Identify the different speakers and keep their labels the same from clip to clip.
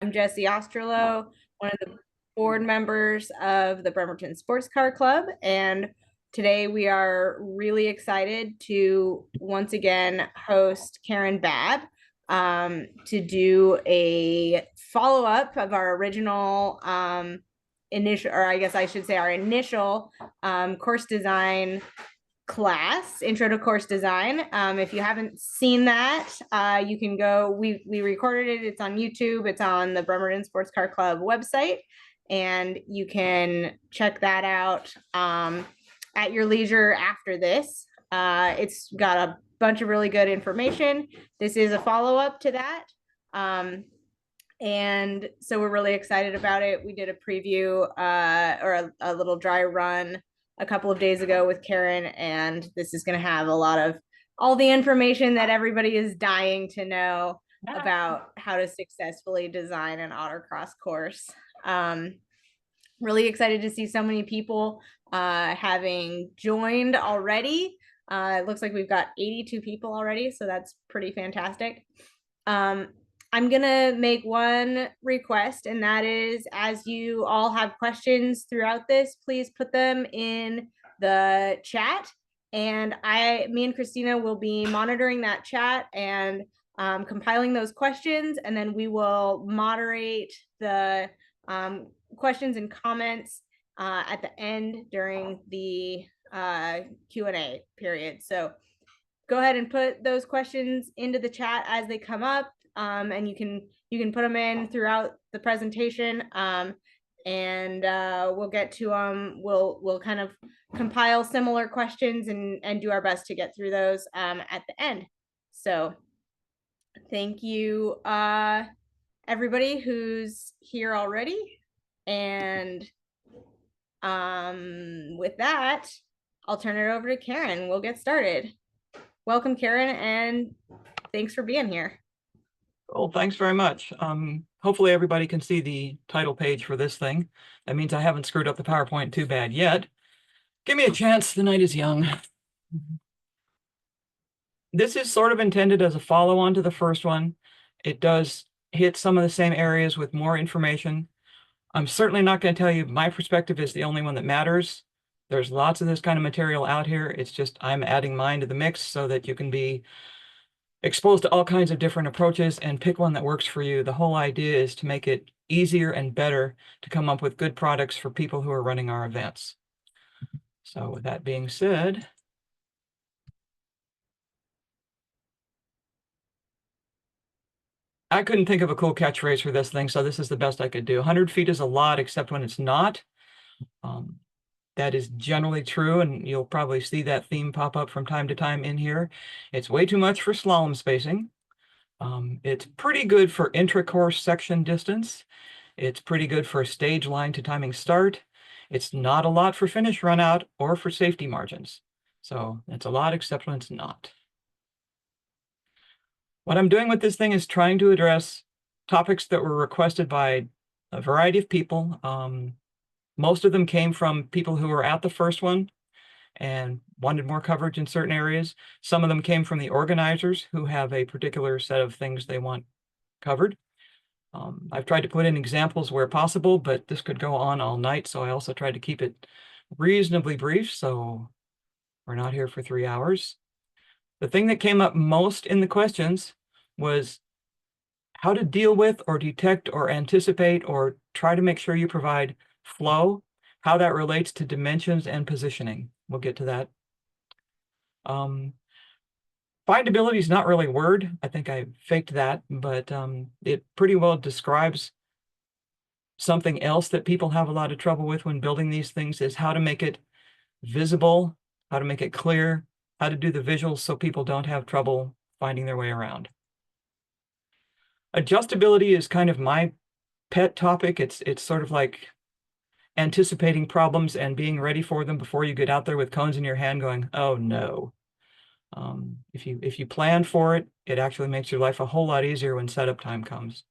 Speaker 1: I'm Jesse Osterloh, one of the board members of the Bremerton Sports Car Club, and today we are really excited to once again host Karen Babb to do a follow-up of our original initial, or I guess I should say our initial course design class, Intro to Course Design. If you haven't seen that, you can go. We recorded it. It's on YouTube. It's on the Bremerton Sports Car Club website, and you can check that out at your leisure after this. It's got a bunch of really good information. This is a follow-up to that. And so we're really excited about it. We did a preview or a little dry run a couple of days ago with Karen, and this is going to have a lot of all the information that everybody is dying to know about how to successfully design an autocross course. Really excited to see so many people having joined already. It looks like we've got 82 people already, so that's pretty fantastic. I'm going to make one request, and that is, as you all have questions throughout this, please put them in the chat. And me and Christina will be monitoring that chat and compiling those questions, and then we will moderate the questions and comments at the end during the Q&A period. So go ahead and put those questions into the chat as they come up. And you can put them in throughout the presentation, and we'll get to them. We'll kind of compile similar questions and do our best to get through those at the end. So thank you, everybody who's here already. And with that, I'll turn it over to Karen. We'll get started. Welcome, Karen, and thanks for being here.
Speaker 2: Well, thanks very much. Hopefully everybody can see the title page for this thing. That means I haven't screwed up the PowerPoint too bad yet. Give me a chance, the night is young. This is sort of intended as a follow-on to the first one. It does hit some of the same areas with more information. I'm certainly not going to tell you my perspective is the only one that matters. There's lots of this kind of material out here. It's just I'm adding mine to the mix so that you can be exposed to all kinds of different approaches and pick one that works for you. The whole idea is to make it easier and better to come up with good products for people who are running our events. So with that being said, I couldn't think of a cool catchphrase for this thing, so this is the best I could do. 100 feet is a lot, except when it's not. That is generally true, and you'll probably see that theme pop up from time to time in here. It's way too much for slalom spacing. It's pretty good for intra-course section distance. It's pretty good for stage line to timing start. It's not a lot for finish run out or for safety margins. So it's a lot except when it's not. What I'm doing with this thing is trying to address topics that were requested by a variety of people. Most of them came from people who were at the first one and wanted more coverage in certain areas. Some of them came from the organizers who have a particular set of things they want covered. I've tried to put in examples where possible, but this could go on all night, so I also tried to keep it reasonably brief, so we're not here for 3 hours. The thing that came up most in the questions was how to deal with or detect or anticipate or try to make sure you provide flow, how that relates to dimensions and positioning. We'll get to that. Findability is not really a word. I think I faked that, but it pretty well describes something else that people have a lot of trouble with when building these things, is how to make it visible, how to make it clear, how to do the visuals so people don't have trouble finding their way around. Adjustability is kind of my pet topic. It's sort of like anticipating problems and being ready for them before you get out there with cones in your hand going, oh no. If you plan for it, it actually makes your life a whole lot easier when setup time comes.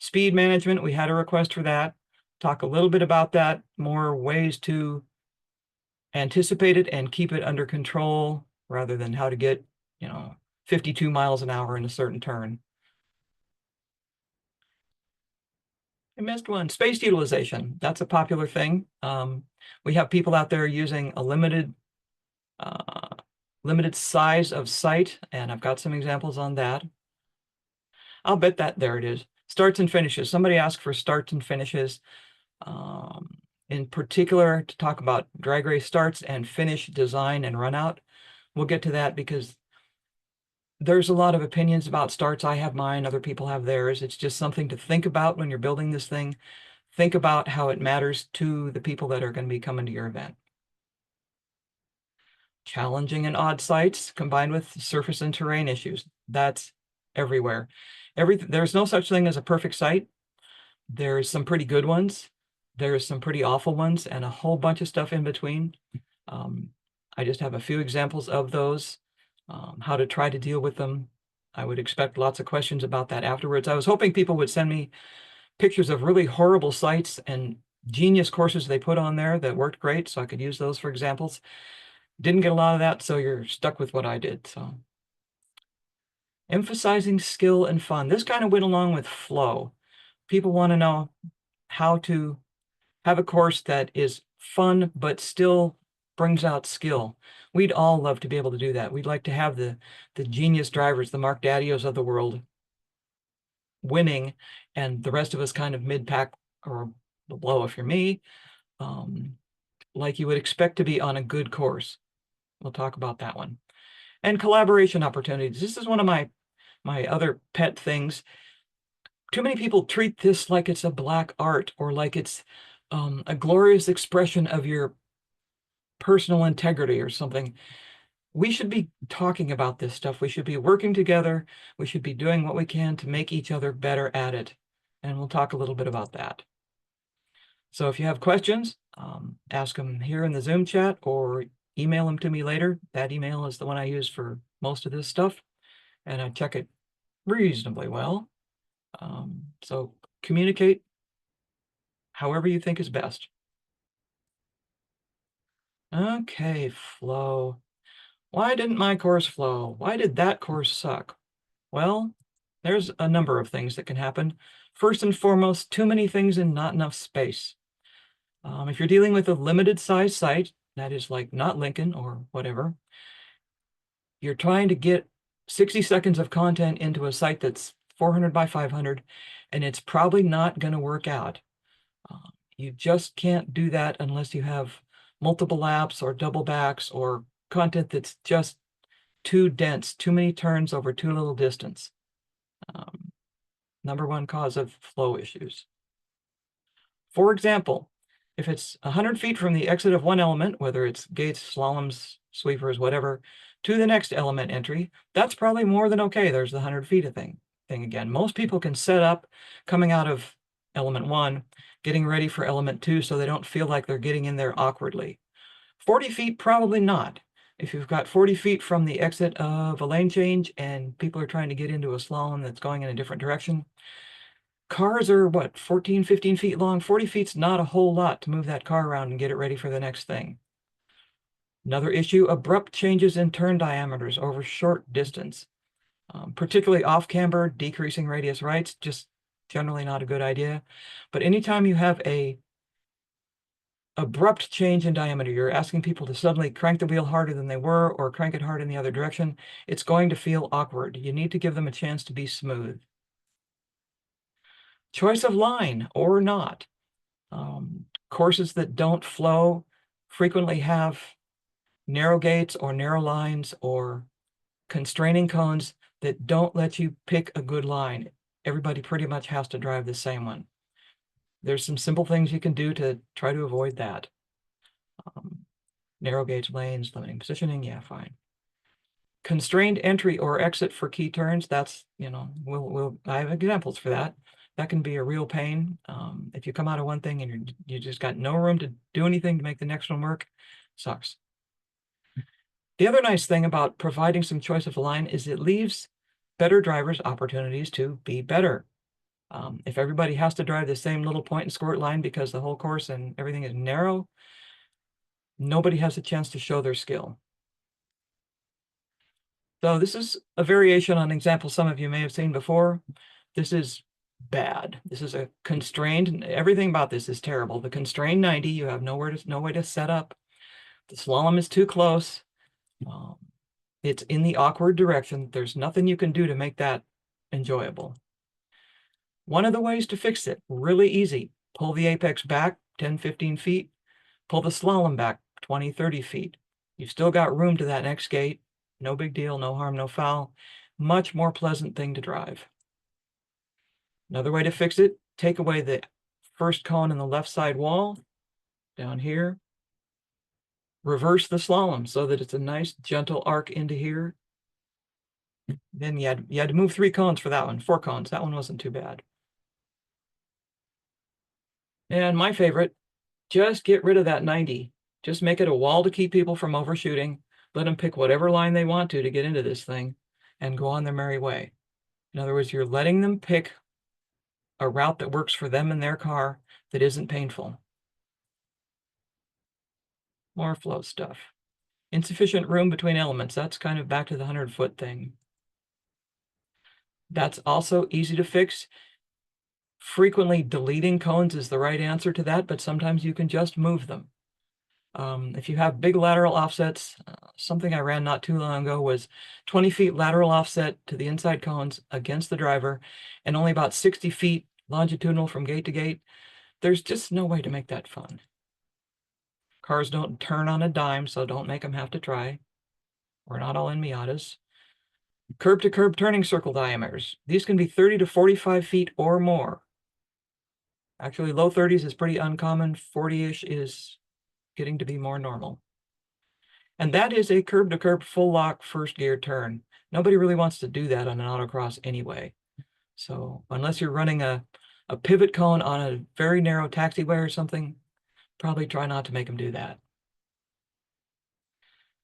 Speaker 2: Speed management, we had a request for that. Talk a little bit about that, more ways to anticipate it and keep it under control rather than how to get, 52 miles an hour in a certain turn. missed one. Space utilization. That's a popular thing. We have people out there using a limited size of site, and I've got some examples on that. I'll bet that there it is. Starts and finishes. Somebody asked for starts and finishes. In particular, to talk about drag race starts and finish design and run out. We'll get to that because there's a lot of opinions about starts. I have mine, other people have theirs. It's just something to think about when you're building this thing. Think about how it matters to the people that are going to be coming to your event. Challenging and odd sites combined with surface and terrain issues. That's everywhere. There's no such thing as a perfect site. There's some pretty good ones. There's some pretty awful ones and a whole bunch of stuff in between. I just have a few examples of those, how to try to deal with them. I would expect lots of questions about that afterwards. I was hoping people would send me pictures of really horrible sites and genius courses they put on there that worked great, so I could use those for examples. Didn't get a lot of that, so you're stuck with what I did. So, emphasizing skill and fun. This kind of went along with flow. People want to know how to have a course that is fun, but still brings out skill. We'd all love to be able to do that. We'd like to have the genius drivers, the Mark Daddios of the world, winning, and the rest of us kind of mid-pack or below if you're me, like you would expect to be on a good course. We'll talk about that one. And collaboration opportunities. This is one of my other pet things. Too many people treat this like it's a black art or like it's a glorious expression of your personal integrity or something. We should be talking about this stuff. We should be working together. We should be doing what we can to make each other better at it. And we'll talk a little bit about that. So if you have questions, ask them here in the Zoom chat or email them to me later. That email is the one I use for most of this stuff, and I check it reasonably well. So communicate however you think is best. Okay, flow. Why didn't my course flow? Why did that course suck? Well, there's a number of things that can happen. First and foremost, too many things and not enough space. If you're dealing with a limited size site, that is like not Lincoln or whatever, you're trying to get 60 seconds of content into a site that's 400 by 500, and it's probably not going to work out. You just can't do that unless you have multiple laps or double backs or content that's just too dense, too many turns over too little distance. Number one cause of flow issues. For example, if it's 100 feet from the exit of one element, whether it's gates, slaloms, sweepers, whatever, to the next element entry, that's probably more than okay. There's the 100 feet of thing again. Most people can set up coming out of element 1, getting ready for element 2 so they don't feel like they're getting in there awkwardly. 40 feet, probably not. If you've got 40 feet from the exit of a lane change and people are trying to get into a slalom that's going in a different direction, cars are what, 14, 15 feet long? 40 feet's not a whole lot to move that car around and get it ready for the next thing. Another issue, abrupt changes in turn diameters over short distance, particularly off camber, decreasing radius rights, just generally not a good idea. But anytime you have a abrupt change in diameter, you're asking people to suddenly crank the wheel harder than they were or crank it hard in the other direction, it's going to feel awkward. You need to give them a chance to be smooth. Choice of line or not. Courses that don't flow frequently have narrow gates or narrow lines or constraining cones that don't let you pick a good line. Everybody pretty much has to drive the same one. There's some simple things you can do to try to avoid that. Narrow gauge lanes, limiting positioning, yeah, fine. Constrained entry or exit for key turns, that's, I have examples for that. That can be a real pain. If you come out of one thing and you just got no room to do anything to make the next one work, sucks. The other nice thing about providing some choice of line is it leaves better drivers opportunities to be better. If everybody has to drive the same little point and squirt line because the whole course and everything is narrow, nobody has a chance to show their skill. So this is a variation on an example some of you may have seen before. This is bad. This is a constrained, everything about this is terrible. The constrained 90, you have no way to set up. The slalom is too close. It's in the awkward direction. There's nothing you can do to make that enjoyable. One of the ways to fix it, really easy, pull the apex back 10, 15 feet, pull the slalom back 20, 30 feet. You've still got room to that next gate. No big deal, no harm, no foul. Much more pleasant thing to drive. Another way to fix it, take away the first cone in the left side wall down here. Reverse the slalom so that it's a nice gentle arc into here. Then you had to move 3 cones for that one, 4 cones. That one wasn't too bad. And my favorite, just get rid of that 90. Just make it a wall to keep people from overshooting. Let them pick whatever line they want to get into this thing and go on their merry way. In other words, you're letting them pick a route that works for them and their car that isn't painful. More flow stuff. Insufficient room between elements. That's kind of back to the 100-foot thing. That's also easy to fix. Frequently deleting cones is the right answer to that, but sometimes you can just move them. If you have big lateral offsets, something I ran not too long ago was 20 feet lateral offset to the inside cones against the driver and only about 60 feet longitudinal from gate to gate. There's just no way to make that fun. Cars don't turn on a dime, so don't make them have to try. We're not all in Miatas. Curb to curb turning circle diameters. These can be 30 to 45 feet or more. Actually, low 30s is pretty uncommon. 40-ish is getting to be more normal. And that is a curb to curb full lock first gear turn. Nobody really wants to do that on an autocross anyway. So unless you're running a pivot cone on a very narrow taxiway or something, probably try not to make them do that.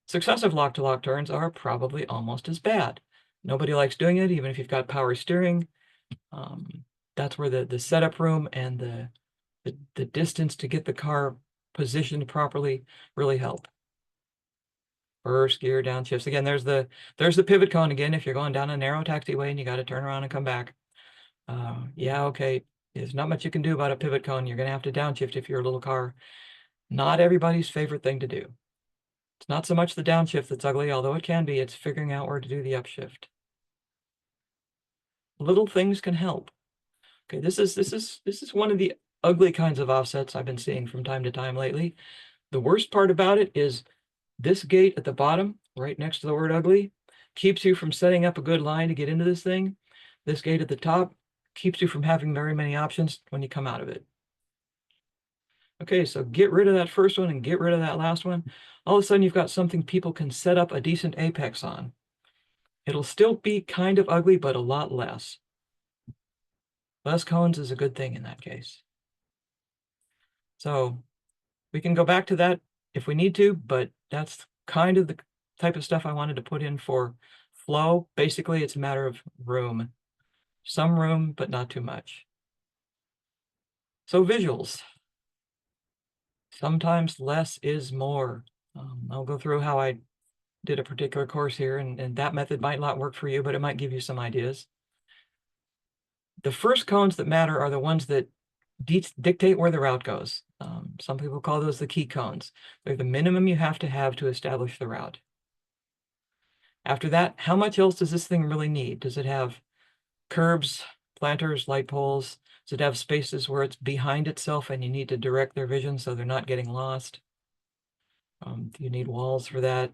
Speaker 2: Successive lock-to-lock turns are probably almost as bad. Nobody likes doing it, even if you've got power steering. That's where the setup room and the distance to get the car positioned properly really help. First gear downshifts. Again, there's the pivot cone again. If you're going down a narrow taxiway and you got to turn around and come back. Yeah, okay. There's not much you can do about a pivot cone. You're going to have to downshift if you're a little car. Not everybody's favorite thing to do. It's not so much the downshift that's ugly, although it can be. It's figuring out where to do the upshift. Little things can help. Okay, this is one of the ugly kinds of offsets I've been seeing from time to time lately. The worst part about it is this gate at the bottom, right next to the word ugly, keeps you from setting up a good line to get into this thing. This gate at the top keeps you from having very many options when you come out of it. Okay, so get rid of that first one and get rid of that last one. All of a sudden, you've got something people can set up a decent apex on. It'll still be kind of ugly, but a lot less. Less cones is a good thing in that case. So we can go back to that if we need to, but that's kind of the type of stuff I wanted to put in for flow. Basically, it's a matter of room. Some room, but not too much. So visuals. Sometimes less is more. I'll go through how I did a particular course here, and that method might not work for you, but it might give you some ideas. The first cones that matter are the ones that dictate where the route goes. Some people call those the key cones. They're the minimum you have to establish the route. After that, how much else does this thing really need? Does it have curbs, planters, light poles? Does it have spaces where it's behind itself and you need to direct their vision so they're not getting lost? Do you need walls for that?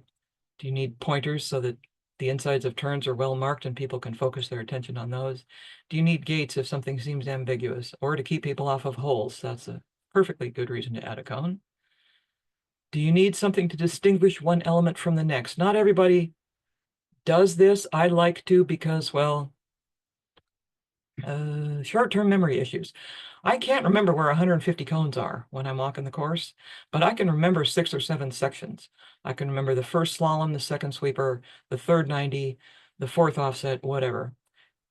Speaker 2: Do you need pointers so that the insides of turns are well marked and people can focus their attention on those? Do you need gates if something seems ambiguous, or to keep people off of holes? That's a perfectly good reason to add a cone. Do you need something to distinguish one element from the next? Not everybody does this. I like to because, well, short-term memory issues. I can't remember where 150 cones are when I'm walking the course, but I can remember 6 or 7 sections. I can remember the first slalom, the second sweeper, the third 90, the fourth offset, whatever.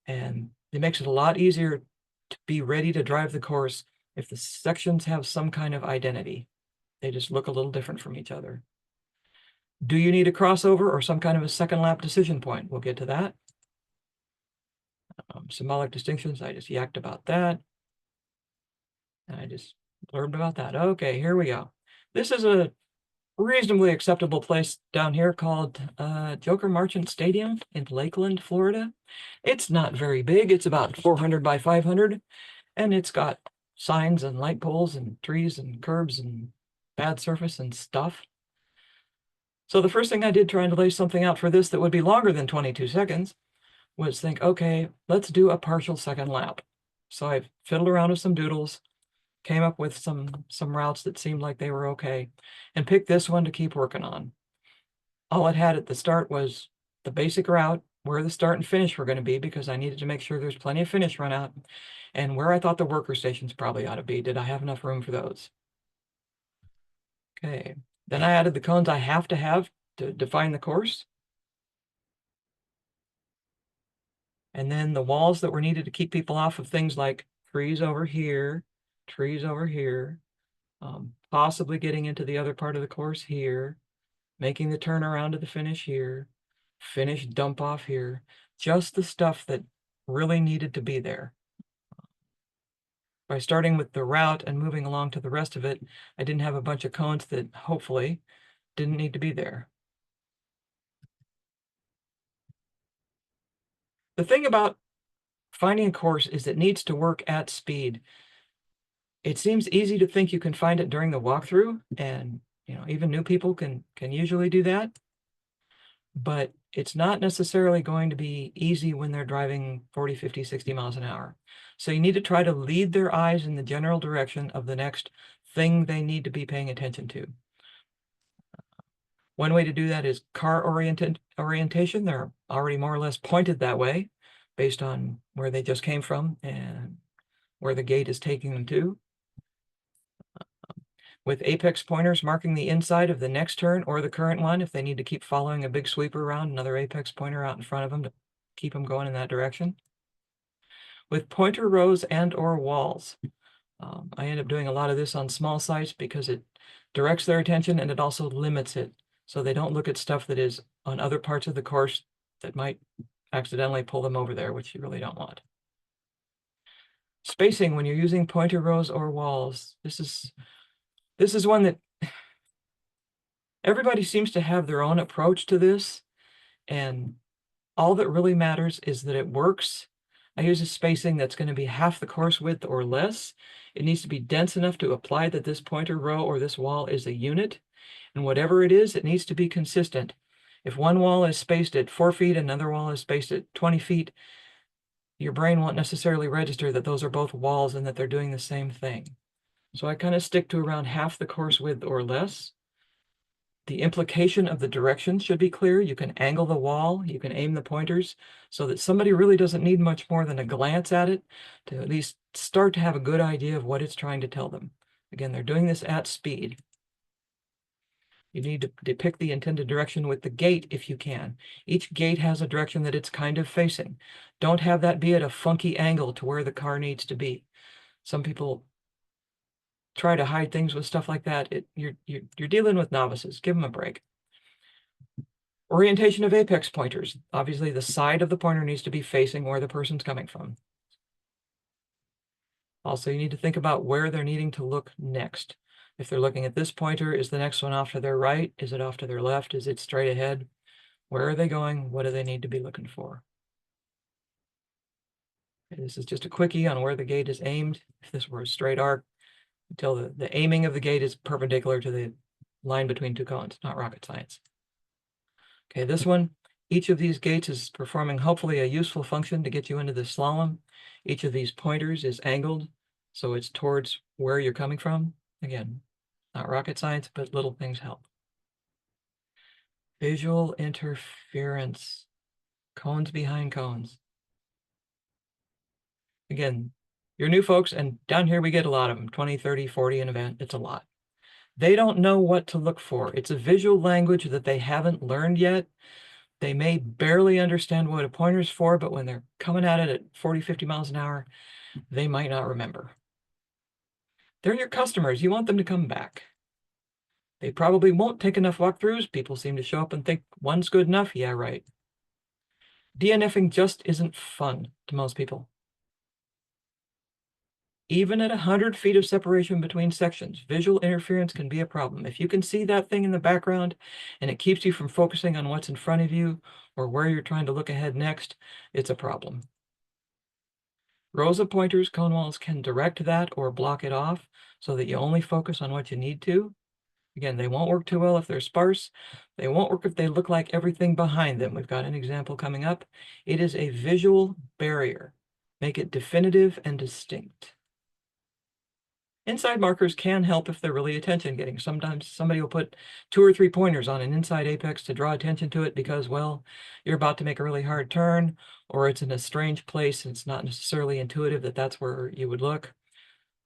Speaker 2: And it makes it a lot easier to be ready to drive the course if the sections have some kind of identity. They just look a little different from each other. Do you need a crossover or some kind of a second lap decision point? We'll get to that. Symbolic distinctions, I just yacked about that. And I just blurbed about that. Okay, here we go. This is a reasonably acceptable place down here called Joker Marchant Stadium in Lakeland, Florida. It's not very big. It's about 400 by 500, and it's got signs and light poles and trees and curbs and bad surface and stuff. So the first thing I did trying to lay something out for this that would be longer than 22 seconds was think, okay, let's do a partial second lap. So I fiddled around with some doodles, came up with some routes that seemed like they were okay, and picked this one to keep working on. All it had at the start was the basic route, where the start and finish were going to be, because I needed to make sure there's plenty of finish run out, and where I thought the worker stations probably ought to be. Did I have enough room for those? Okay. Then I added the cones I have to define the course. And then the walls that were needed to keep people off of things like trees over here, possibly getting into the other part of the course here, making the turnaround to the finish here, finish dump off here, just the stuff that really needed to be there. By starting with the route and moving along to the rest of it, I didn't have a bunch of cones that hopefully didn't need to be there. The thing about finding a course is it needs to work at speed. It seems easy to think you can find it during the walkthrough, and even new people can usually do that, but it's not necessarily going to be easy when they're driving 40, 50, 60 miles an hour. So you need to try to lead their eyes in the general direction of the next thing they need to be paying attention to. One way to do that is car orientation. They're already more or less pointed that way based on where they just came from and where the gate is taking them to. With apex pointers marking the inside of the next turn or the current one, if they need to keep following a big sweeper around, another apex pointer out in front of them to keep them going in that direction. With pointer rows and or walls, I end up doing a lot of this on small sites because it directs their attention and it also limits it, so they don't look at stuff that is on other parts of the course that might accidentally pull them over there, which you really don't want. Spacing when you're using pointer rows or walls. This is one that everybody seems to have their own approach to this, and all that really matters is that it works. I use a spacing that's going to be half the course width or less. It needs to be dense enough to apply that this pointer row or this wall is a unit, and whatever it is, it needs to be consistent. If one wall is spaced at 4 feet, another wall is spaced at 20 feet, your brain won't necessarily register that those are both walls and that they're doing the same thing. So I kind of stick to around half the course width or less. The implication of the direction should be clear. You can angle the wall, you can aim the pointers, so that somebody really doesn't need much more than a glance at it to at least start to have a good idea of what it's trying to tell them. Again, they're doing this at speed. You need to depict the intended direction with the gate if you can. Each gate has a direction that it's kind of facing. Don't have that be at a funky angle to where the car needs to be. Some people try to hide things with stuff like that. You're dealing with novices. Give them a break. Orientation of apex pointers. Obviously, the side of the pointer needs to be facing where the person's coming from. Also, you need to think about where they're needing to look next. If they're looking at this pointer, is the next one off to their right? Is it off to their left? Is it straight ahead? Where are they going? What do they need to be looking for? Okay, this is just a quickie on where the gate is aimed. If this were a straight arc, until the aiming of the gate is perpendicular to the line between two cones, not rocket science. Okay, this one, each of these gates is performing hopefully a useful function to get you into the slalom. Each of these pointers is angled, so it's towards where you're coming from. Again, not rocket science, but little things help. Visual interference, cones behind cones. Again, you're new folks, and down here we get a lot of them, 20, 30, 40 an event. It's a lot. They don't know what to look for. It's a visual language that they haven't learned yet. They may barely understand what a pointer's for, but when they're coming at it at 40, 50 miles an hour, they might not remember. They're your customers. You want them to come back. They probably won't take enough walkthroughs. People seem to show up and think one's good enough. Yeah, right. DNFing just isn't fun to most people. Even at 100 feet of separation between sections, visual interference can be a problem. If you can see that thing in the background and it keeps you from focusing on what's in front of you or where you're trying to look ahead next, it's a problem. Rows of pointers, cone walls can direct that or block it off so that you only focus on what you need to. Again, they won't work too well if they're sparse. They won't work if they look like everything behind them. We've got an example coming up. It is a visual barrier. Make it definitive and distinct. Inside markers can help if they're really attention getting. Sometimes somebody will put 2 or 3 pointers on an inside apex to draw attention to it because, well, you're about to make a really hard turn, or it's in a strange place and it's not necessarily intuitive that that's where you would look.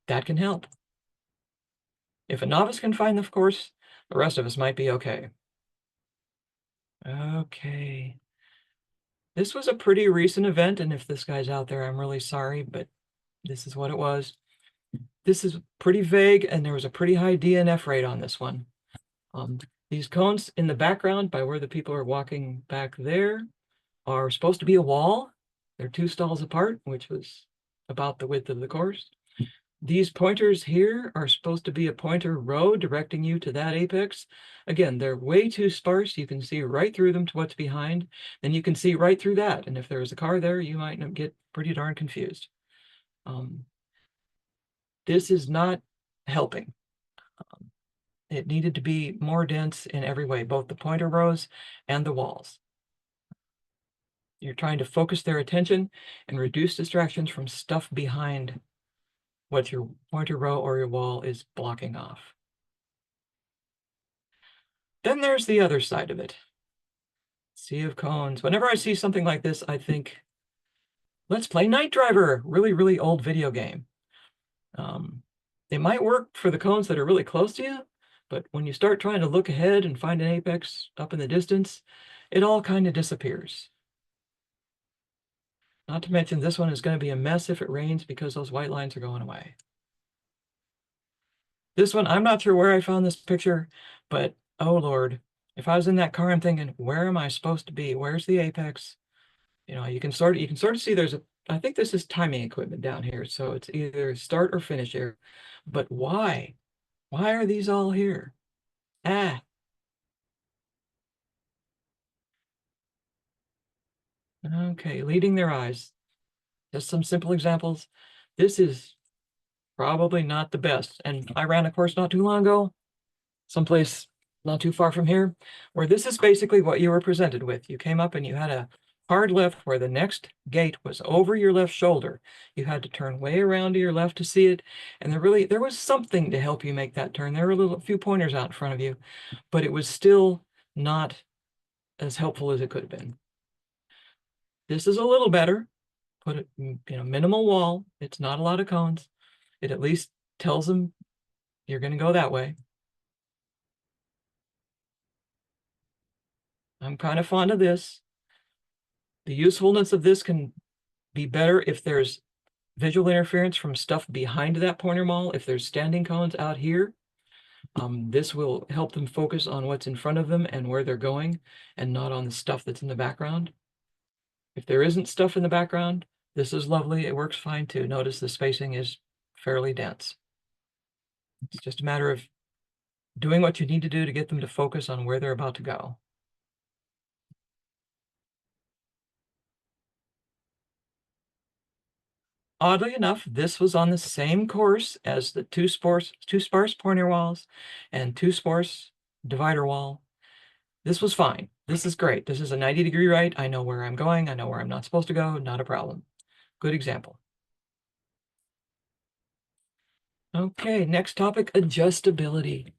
Speaker 2: That can help. If a novice can find the course, the rest of us might be okay. Okay. This was a pretty recent event, and if this guy's out there, I'm really sorry, but this is what it was. This is pretty vague, and there was a pretty high DNF rate on this one. These cones in the background by where the people are walking back there are supposed to be a wall. They're 2 stalls apart, which was about the width of the course. These pointers here are supposed to be a pointer row directing you to that apex. Again, they're way too sparse. You can see right through them to what's behind, and you can see right through that. And if there was a car there, you might get pretty darn confused. This is not helping. It needed to be more dense in every way, both the pointer rows and the walls. You're trying to focus their attention and reduce distractions from stuff behind what your pointer row or your wall is blocking off. Then there's the other side of it. Sea of cones. Whenever I see something like this, I think, let's play Night Driver, really, really old video game. They might work for the cones that are really close to you, but when you start trying to look ahead and find an apex up in the distance, it all kind of disappears. Not to mention this one is going to be a mess if it rains because those white lines are going away. This one, I'm not sure where I found this picture, but oh Lord, if I was in that car, I'm thinking, where am I supposed to be? Where's the apex? You know, you can sort of see there's I think this is timing equipment down here. So it's either start or finish here. But why? Why are these all here? Ah. Okay, leading their eyes. Just some simple examples. This is probably not the best. And I ran a course not too long ago, someplace not too far from here, where this is basically what you were presented with. You came up and you had a hard left where the next gate was over your left shoulder. You had to turn way around to your left to see it. And there was something to help you make that turn. There were a few pointers out in front of you, but it was still not as helpful as it could have been. This is a little better. Put it, minimal wall. It's not a lot of cones. It at least tells them you're going to go that way. I'm kind of fond of this. The usefulness of this can be better if there's visual interference from stuff behind that pointer mall. If there's standing cones out here, this will help them focus on what's in front of them and where they're going and not on the stuff that's in the background. If there isn't stuff in the background, this is lovely. It works fine too. Notice the spacing is fairly dense. It's just a matter of doing what you need to do to get them to focus on where they're about to go. Oddly enough, this was on the same course as the two sparse pointer walls and 2 sparse divider wall. This was fine. This is great. This is a 90-degree right. I know where I'm going. I know where I'm not supposed to go. Not a problem. Good example. Okay, next topic, adjustability.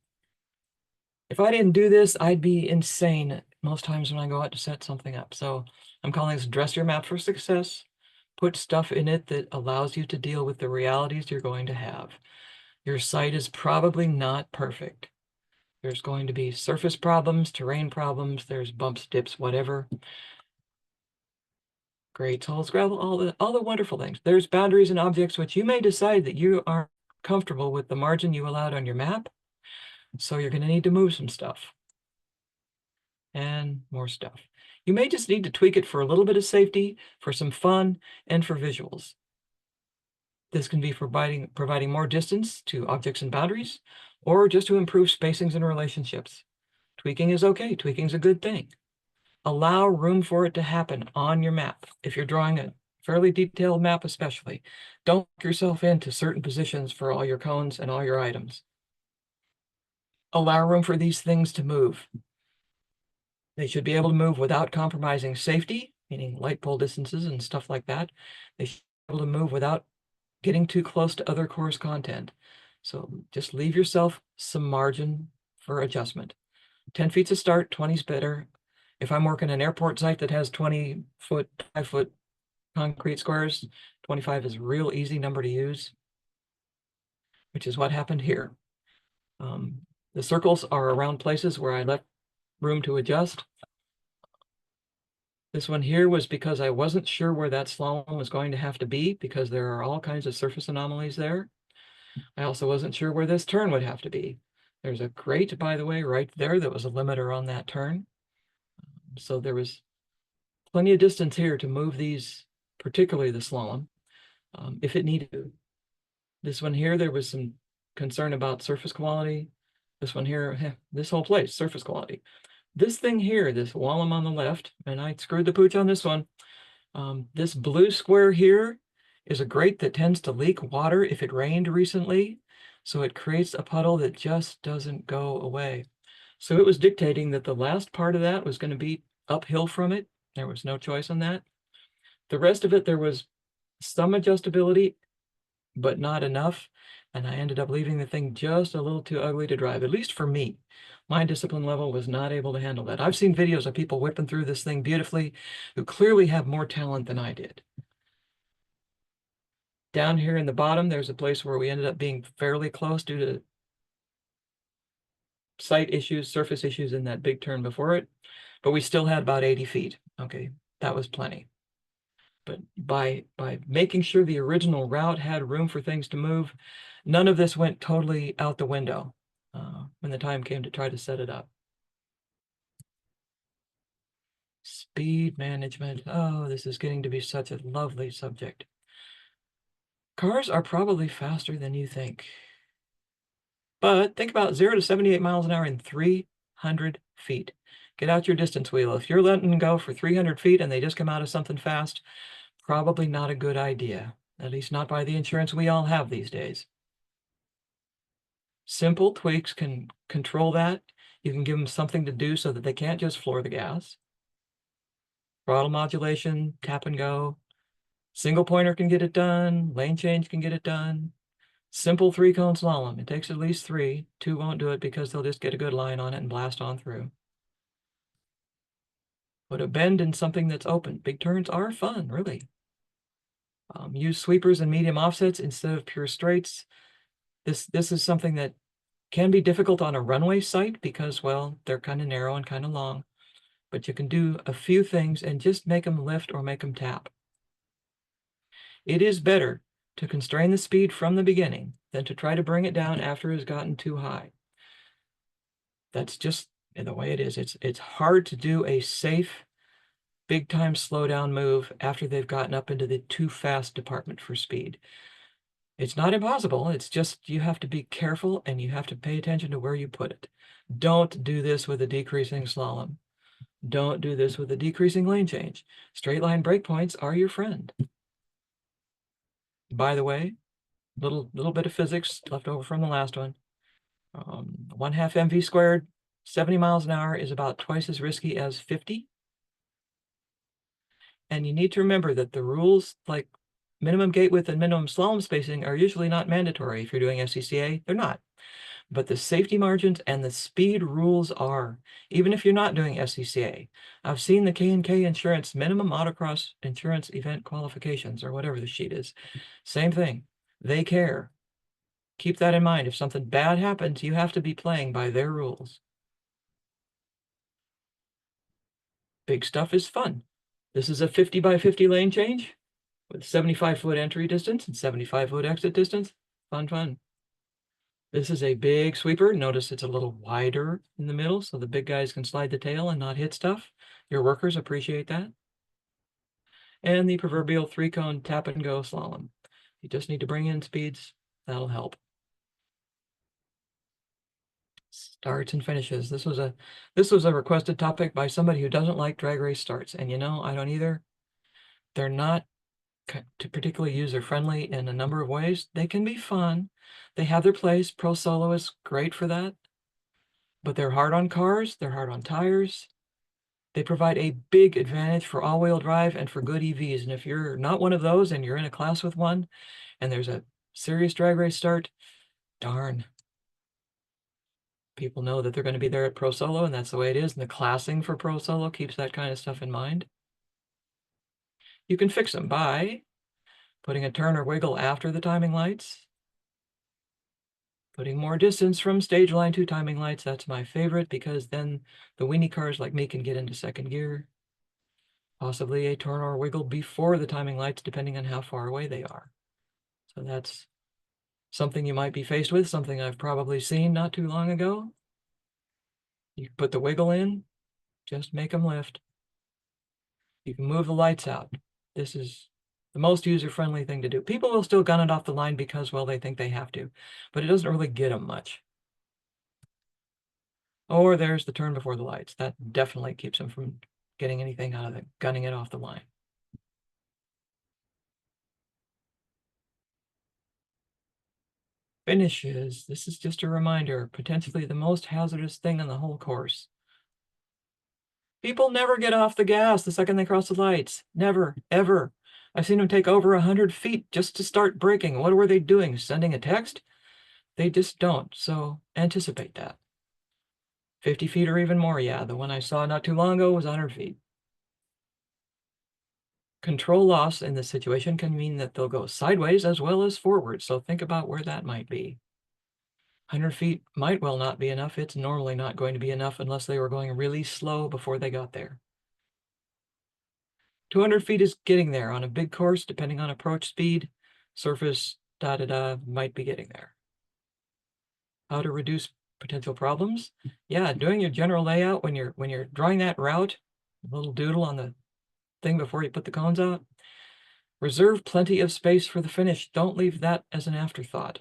Speaker 2: If I didn't do this, I'd be insane most times when I go out to set something up. So I'm calling this dress your map for success. Put stuff in it that allows you to deal with the realities you're going to have. Your site is probably not perfect. There's going to be surface problems, terrain problems, there's bumps, dips, whatever. Grades, holes, gravel, all the wonderful things. There's boundaries and objects which you may decide that you are comfortable with the margin you allowed on your map. So you're going to need to move some stuff. And more stuff. You may just need to tweak it for a little bit of safety, for some fun, and for visuals. This can be providing more distance to objects and boundaries, or just to improve spacings and relationships. Tweaking is okay. Tweaking is a good thing. Allow room for it to happen on your map. If you're drawing a fairly detailed map especially, don't lock yourself into certain positions for all your cones and all your items. Allow room for these things to move. They should be able to move without compromising safety, meaning light pole distances and stuff like that. They should be able to move without getting too close to other course content. So just leave yourself some margin for adjustment. 10 feet's a start, 20's better. If I'm working an airport site that has 20-foot, 5-foot concrete squares, 25 is a real easy number to use, which is what happened here. The circles are around places where I left room to adjust. This one here was because I wasn't sure where that slalom was going to have to be, because there are all kinds of surface anomalies there. I also wasn't sure where this turn would have to be. There's a grate, by the way, right there that was a limiter on that turn. So there was plenty of distance here to move these, particularly the slalom, if it needed to. This one here, there was some concern about surface quality. This one here, this whole place, surface quality. This thing here, this wallum on the left, and I screwed the pooch on this one. This blue square here is a grate that tends to leak water if it rained recently. So it creates a puddle that just doesn't go away. So it was dictating that the last part of that was going to be uphill from it. There was no choice on that. The rest of it, there was some adjustability, but not enough. And I ended up leaving the thing just a little too ugly to drive, at least for me. My discipline level was not able to handle that. I've seen videos of people whipping through this thing beautifully who clearly have more talent than I did. Down here in the bottom, there's a place where we ended up being fairly close due to site issues, surface issues in that big turn before it, but we still had about 80 feet. Okay, that was plenty. But by making sure the original route had room for things to move, none of this went totally out the window when the time came to try to set it up. Speed management. Oh, this is getting to be such a lovely subject. Cars are probably faster than you think. But think about 0 to 78 miles an hour in 300 feet. Get out your distance wheel. If you're letting them go for 300 feet and they just come out of something fast, probably not a good idea. At least not by the insurance we all have these days. Simple tweaks can control that. You can give them something to do so that they can't just floor the gas. Throttle modulation, tap and go. Single pointer can get it done. Lane change can get it done. Simple 3-cone slalom. It takes at least 3. 2 won't do it because they'll just get a good line on it and blast on through. Put a bend in something that's open. Big turns are fun, really. Use sweepers and medium offsets instead of pure straights. This is something that can be difficult on a runway site because, well, they're kind of narrow and kind of long. But you can do a few things and just make them lift or make them tap. It is better to constrain the speed from the beginning than to try to bring it down after it's gotten too high. That's just the way it is. It's hard to do a safe, big time slowdown move after they've gotten up into the too fast department for speed. It's not impossible. It's just you have to be careful and you have to pay attention to where you put it. Don't do this with a decreasing slalom. Don't do this with a decreasing lane change. Straight line breakpoints are your friend. By the way, little bit of physics left over from the last one. 1/2 mv squared, 70 miles an hour is about twice as risky as 50. And you need to remember that the rules like minimum gate width and minimum slalom spacing are usually not mandatory if you're doing SCCA. They're not. But the safety margins and the speed rules are, even if you're not doing SCCA. I've seen the K&K Insurance minimum autocross insurance event qualifications or whatever the sheet is. Same thing. They care. Keep that in mind. If something bad happens, you have to be playing by their rules. Big stuff is fun. This is a 50 by 50 lane change with 75-foot entry distance and 75-foot exit distance. Fun, fun. This is a big sweeper. Notice it's a little wider in the middle so the big guys can slide the tail and not hit stuff. Your workers appreciate that. And the proverbial 3-cone tap and go slalom. You just need to bring in speeds. That'll help. Starts and finishes. This was a requested topic by somebody who doesn't like drag race starts. And I don't either. They're not particularly user-friendly in a number of ways. They can be fun. They have their place. Pro Solo is great for that. But they're hard on cars. They're hard on tires. They provide a big advantage for all-wheel drive and for good EVs. And if you're not one of those and you're in a class with one and there's a serious drag race start, darn. People know that they're going to be there at Pro Solo, and that's the way it is. And the classing for Pro Solo keeps that kind of stuff in mind. You can fix them by putting a turn or wiggle after the timing lights, putting more distance from stage line to timing lights. That's my favorite because then the weenie cars like me can get into second gear. Possibly a turn or wiggle before the timing lights, depending on how far away they are. So that's something you might be faced with, something I've probably seen not too long ago. You put the wiggle in, just make them lift. You can move the lights out. This is the most user-friendly thing to do. People will still gun it off the line because, well, they think they have to, but it doesn't really get them much. Or there's the turn before the lights. That definitely keeps them from getting anything out of it, gunning it off the line. Finishes. This is just a reminder, potentially the most hazardous thing on the whole course. People never get off the gas the second they cross the lights. Never, ever. I've seen them take over 100 feet just to start braking. What were they doing? Sending a text? They just don't. So anticipate that. 50 feet or even more. Yeah, the one I saw not too long ago was 100 feet. Control loss in this situation can mean that they'll go sideways as well as forward. So think about where that might be. 100 feet might well not be enough. It's normally not going to be enough unless they were going really slow before they got there. 200 feet is getting there on a big course, depending on approach speed, surface, might be getting there. How to reduce potential problems? Yeah, doing your general layout when you're drawing that route, a little doodle on the thing before you put the cones out. Reserve plenty of space for the finish. Don't leave that as an afterthought.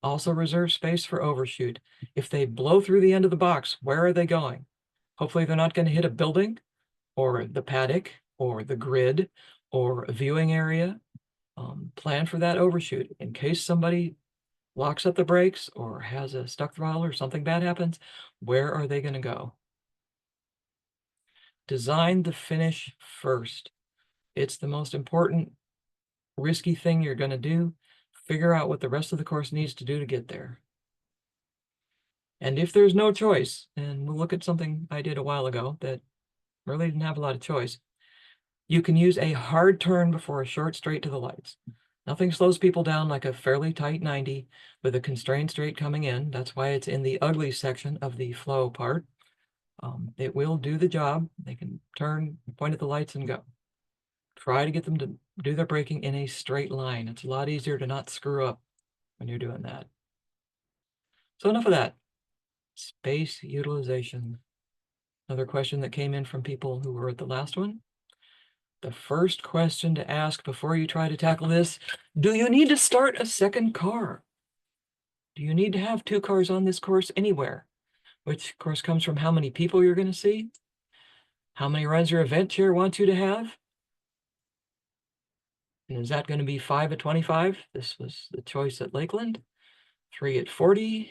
Speaker 2: Also reserve space for overshoot. If they blow through the end of the box, where are they going? Hopefully they're not going to hit a building or the paddock or the grid or a viewing area. Plan for that overshoot in case somebody locks up the brakes or has a stuck throttle or something bad happens. Where are they going to go? Design the finish first. It's the most important, risky thing you're going to do. Figure out what the rest of the course needs to do to get there. And if there's no choice, and we'll look at something I did a while ago that really didn't have a lot of choice, you can use a hard turn before a short straight to the lights. Nothing slows people down like a fairly tight 90 with a constrained straight coming in. That's why it's in the ugly section of the flow part. It will do the job. They can turn, point at the lights and go. Try to get them to do their braking in a straight line. It's a lot easier to not screw up when you're doing that. So enough of that. Space utilization. Another question that came in from people who were at the last one. The first question to ask before you try to tackle this, do you need to start a second car? Do you need to have 2 cars on this course anywhere? Which, of course, comes from how many people you're going to see, how many runs your event chair wants you to have. And is that going to be 5 at 25? This was the choice at Lakeland. 3 at 40.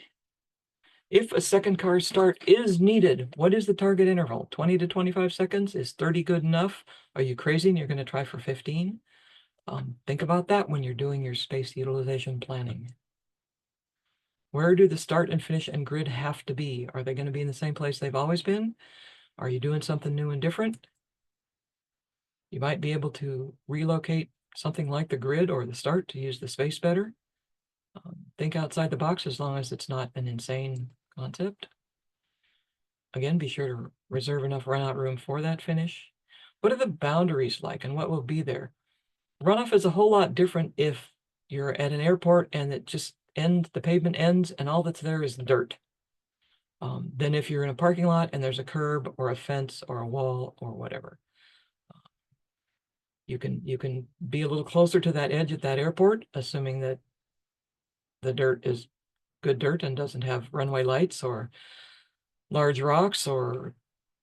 Speaker 2: If a second car start is needed, what is the target interval? 20 to 25 seconds? Is 30 good enough? Are you crazy and you're going to try for 15? Think about that when you're doing your space utilization planning. Where do the start and finish and grid have to be? Are they going to be in the same place they've always been? Are you doing something new and different? You might be able to relocate something like the grid or the start to use the space better. Think outside the box as long as it's not an insane concept. Again, be sure to reserve enough runout room for that finish. What are the boundaries like and what will be there? Runoff is a whole lot different if you're at an airport and it just ends, the pavement ends and all that's there is dirt. than if you're in a parking lot and there's a curb or a fence or a wall or whatever. You can be a little closer to that edge at that airport, assuming that the dirt is good dirt and doesn't have runway lights or large rocks or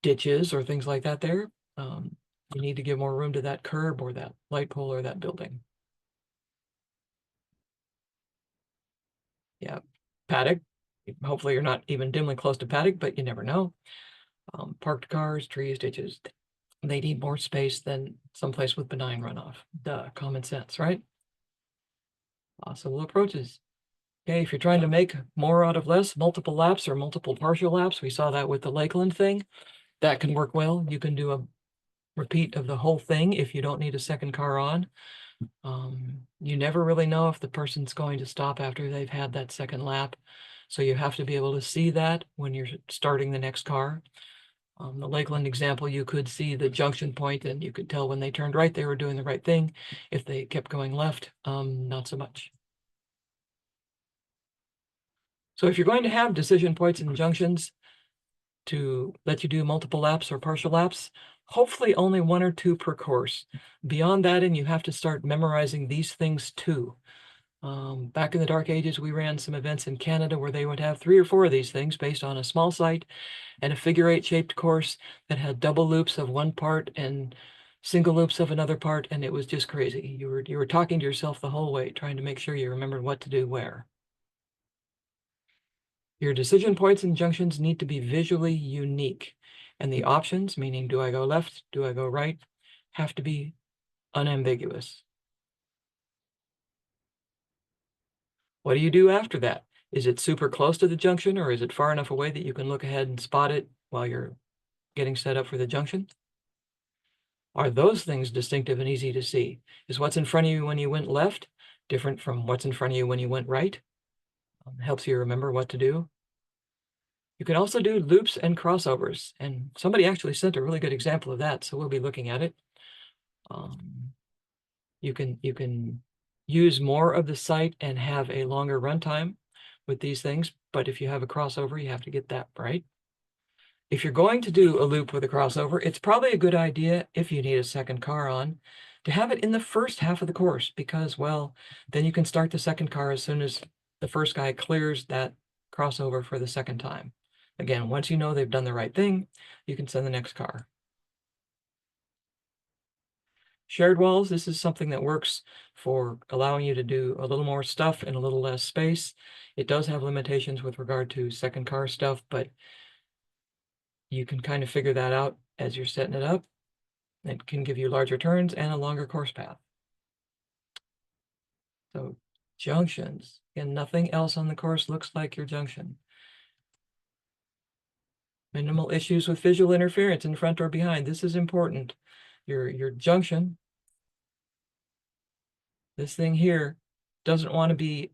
Speaker 2: ditches or things like that there. You need to give more room to that curb or that light pole or that building. Yeah, paddock. Hopefully you're not even dimly close to paddock, but you never know. Parked cars, trees, ditches, they need more space than someplace with benign runoff. Duh, common sense, right? Possible approaches. Okay, if you're trying to make more out of less, multiple laps or multiple partial laps, we saw that with the Lakeland thing. That can work well. You can do a repeat of the whole thing if you don't need a second car on. You never really know if the person's going to stop after they've had that second lap. So you have to be able to see that when you're starting the next car. The Lakeland example, you could see the junction point and you could tell when they turned right, they were doing the right thing. If they kept going left, not so much. So if you're going to have decision points and junctions to let you do multiple laps or partial laps, hopefully only 1 or 2 per course. Beyond that, and you have to start memorizing these things too. Back in the dark ages, we ran some events in Canada where they would have 3 or 4 of these things based on a small site and a figure-8 shaped course that had double loops of one part and single loops of another part, and it was just crazy. You were talking to yourself the whole way, trying to make sure you remembered what to do where. Your decision points and junctions need to be visually unique, and the options, meaning do I go left, do I go right, have to be unambiguous. What do you do after that? Is it super close to the junction, or is it far enough away that you can look ahead and spot it while you're getting set up for the junction? Are those things distinctive and easy to see? Is what's in front of you when you went left different from what's in front of you when you went right? Helps you remember what to do. You can also do loops and crossovers, and somebody actually sent a really good example of that, so we'll be looking at it. You can use more of the site and have a longer runtime with these things, but if you have a crossover, you have to get that right. If you're going to do a loop with a crossover, it's probably a good idea, if you need a second car on, to have it in the first half of the course, because, well, then you can start the second car as soon as the first guy clears that crossover for the second time. Again, once you know they've done the right thing, you can send the next car. Shared walls, this is something that works for allowing you to do a little more stuff in a little less space. It does have limitations with regard to second car stuff, but you can kind of figure that out as you're setting it up. It can give you larger turns and a longer course path. So junctions, and nothing else on the course looks like your junction. Minimal issues with visual interference in front or behind. This is important. Your junction, this thing here, doesn't want to be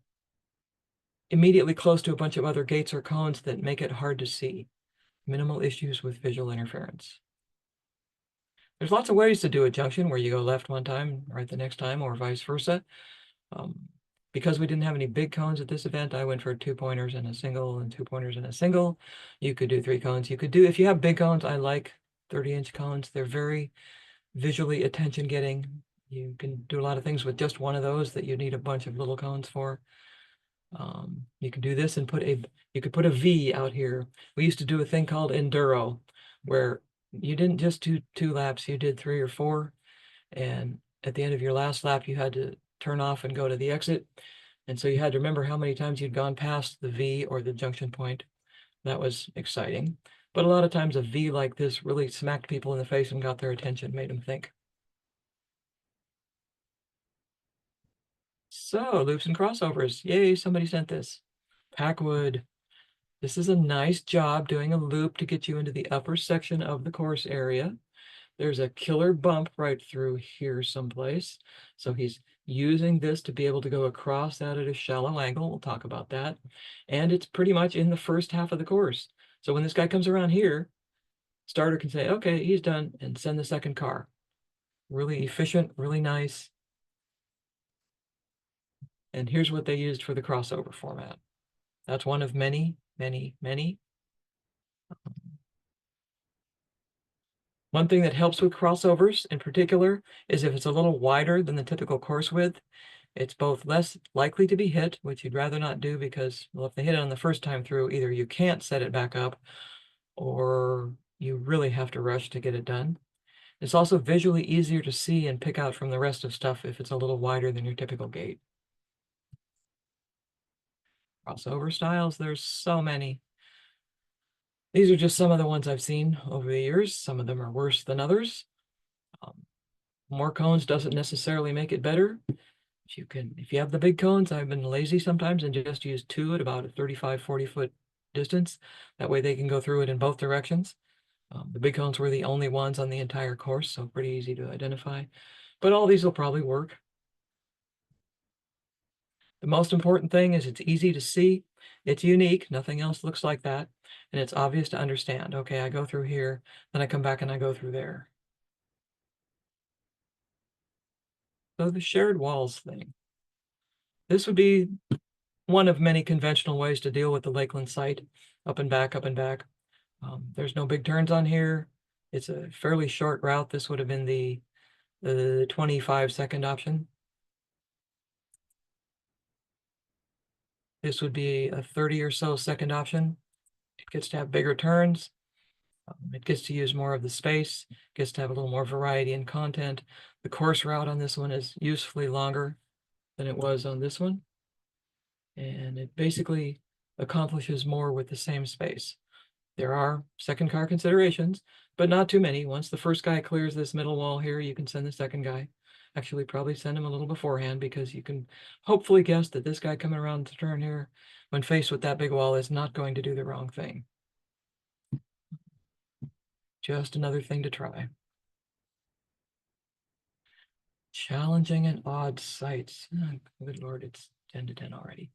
Speaker 2: immediately close to a bunch of other gates or cones that make it hard to see. Minimal issues with visual interference. There's lots of ways to do a junction where you go left one time, right the next time, or vice versa. Because we didn't have any big cones at this event, I went for 2 pointers and a single and 2 pointers and a single. You could do 3 cones. You could do, if you have big cones, I like 30-inch cones. They're very visually attention-getting. You can do a lot of things with just one of those that you need a bunch of little cones for. You can do this and you could put a V out here. We used to do a thing called enduro, where you didn't just do 2 laps, you did 3 or 4. And at the end of your last lap, you had to turn off and go to the exit. And so you had to remember how many times you'd gone past the V or the junction point. That was exciting. But a lot of times a V like this really smacked people in the face and got their attention, made them think. So loops and crossovers. Yay, somebody sent this. Packwood. This is a nice job doing a loop to get you into the upper section of the course area. There's a killer bump right through here someplace. So he's using this to be able to go across that at a shallow angle. We'll talk about that. And it's pretty much in the first half of the course. So when this guy comes around here, starter can say, okay, he's done, and send the second car. Really efficient, really nice. And here's what they used for the crossover format. That's one of many, many, many. One thing that helps with crossovers in particular is if it's a little wider than the typical course width, it's both less likely to be hit, which you'd rather not do because, well, if they hit it on the first time through, either you can't set it back up or you really have to rush to get it done. It's also visually easier to see and pick out from the rest of stuff if it's a little wider than your typical gate. Crossover styles, there's so many. These are just some of the ones I've seen over the years. Some of them are worse than others. More cones doesn't necessarily make it better. If you have the big cones, I've been lazy sometimes and just use two at about a 35, 40-foot distance. That way they can go through it in both directions. The big cones were the only ones on the entire course, so pretty easy to identify. But all these will probably work. The most important thing is it's easy to see, it's unique, nothing else looks like that, and it's obvious to understand. Okay, I go through here, then I come back and I go through there. So the shared walls thing. This would be one of many conventional ways to deal with the Lakeland site, up and back, up and back. There's no big turns on here. It's a fairly short route. This would have been the 25-second option. This would be a 30 or so second option. It gets to have bigger turns. It gets to use more of the space, gets to have a little more variety in content. The course route on this one is usefully longer than it was on this one. And it basically accomplishes more with the same space. There are second car considerations, but not too many. Once the first guy clears this middle wall here, you can send the second guy. Actually, probably send him a little beforehand because you can hopefully guess that this guy coming around the turn here, when faced with that big wall, is not going to do the wrong thing. Just another thing to try. Challenging and odd sites. Oh, good Lord, it's 10 to 10 already.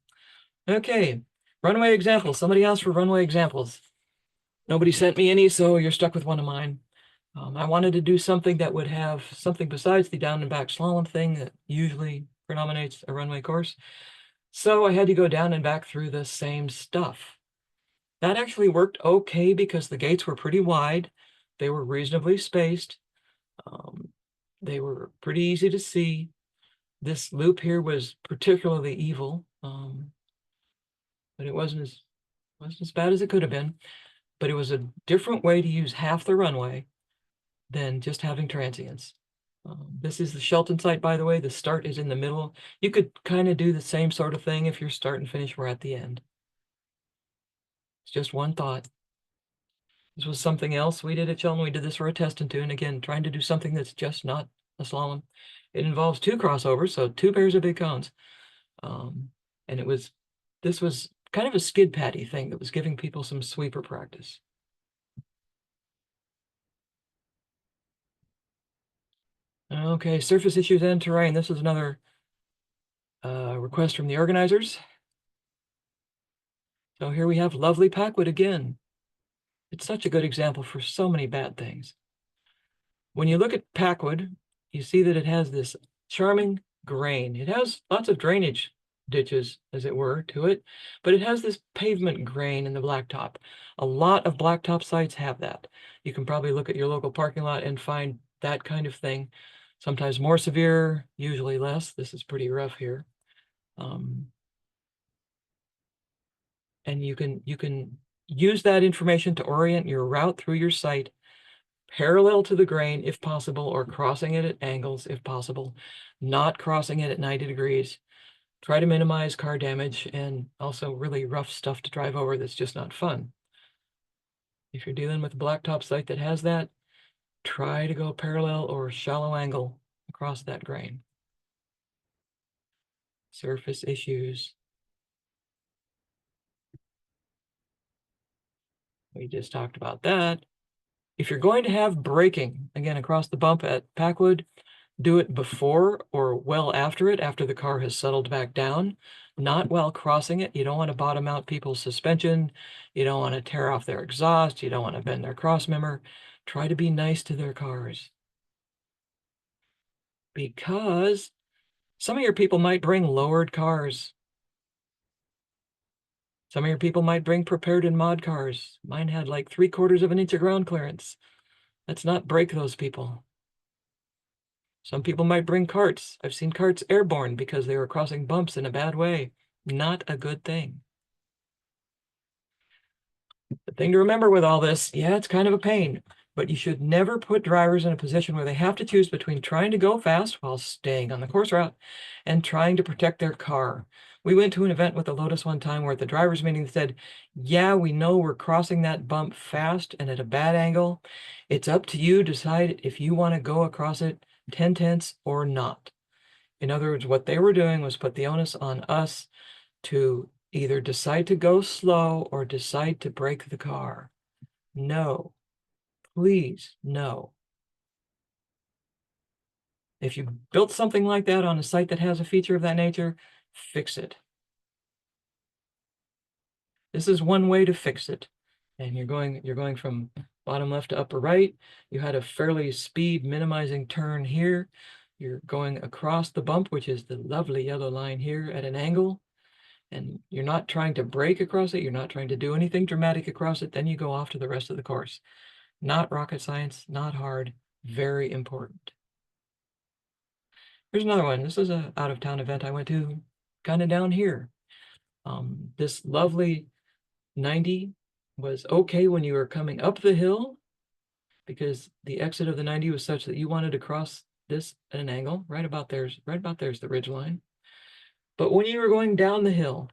Speaker 2: Okay, runway examples. Somebody asked for runway examples. Nobody sent me any, so you're stuck with one of mine. I wanted to do something that would have something besides the down and back slalom thing that usually predominates a runway course. So I had to go down and back through the same stuff. That actually worked okay because the gates were pretty wide. They were reasonably spaced. They were pretty easy to see. This loop here was particularly evil, but it wasn't as bad as it could have been. But it was a different way to use half the runway than just having transients. This is the Shelton site, by the way. The start is in the middle. You could kind of do the same sort of thing if your start and finish were at the end. It's just one thought. This was something else we did at Shelton. We did this for a test and tune. Again, trying to do something that's just not a slalom. It involves two crossovers, so two pairs of big cones. And this was kind of a skid patty thing that was giving people some sweeper practice. Okay, surface issues and terrain. This is another request from the organizers. So here we have lovely Packwood again. It's such a good example for so many bad things. When you look at Packwood, you see that it has this charming grain. It has lots of drainage ditches, as it were, to it, but it has this pavement grain in the blacktop. A lot of blacktop sites have that. You can probably look at your local parking lot and find that kind of thing. Sometimes more severe, usually less. This is pretty rough here. And you can use that information to orient your route through your site parallel to the grain if possible, or crossing it at angles if possible, not crossing it at 90 degrees. Try to minimize car damage and also really rough stuff to drive over that's just not fun. If you're dealing with a blacktop site that has that, try to go parallel or shallow angle across that grain. Surface issues. We just talked about that. If you're going to have braking, again, across the bump at Packwood, do it before or well after it, after the car has settled back down, not while crossing it. You don't want to bottom out people's suspension. You don't want to tear off their exhaust. You don't want to bend their cross member. Try to be nice to their cars. Because some of your people might bring lowered cars. Some of your people might bring prepared in mod cars. Mine had like 3/4 of an inch of ground clearance. Let's not break those people. Some people might bring carts. I've seen carts airborne because they were crossing bumps in a bad way. Not a good thing. The thing to remember with all this, yeah, it's kind of a pain, but you should never put drivers in a position where they have to choose between trying to go fast while staying on the course route and trying to protect their car. We went to an event with the Lotus one time where at the drivers meeting said, yeah, we know we're crossing that bump fast and at a bad angle. It's up to you to decide if you want to go across it 10/10 or not. In other words, what they were doing was put the onus on us to either decide to go slow or decide to brake the car. No, please, no. If you built something like that on a site that has a feature of that nature, fix it. This is one way to fix it. And you're going from bottom left to upper right. You had a fairly speed minimizing turn here. You're going across the bump, which is the lovely yellow line here at an angle. And you're not trying to brake across it. You're not trying to do anything dramatic across it. Then you go off to the rest of the course. Not rocket science, not hard, very important. Here's another one. This is an out-of-town event I went to kind of down here. This lovely 90 was okay when you were coming up the hill because the exit of the 90 was such that you wanted to cross this at an angle. Right about there's the ridge line. But when you were going down the hill,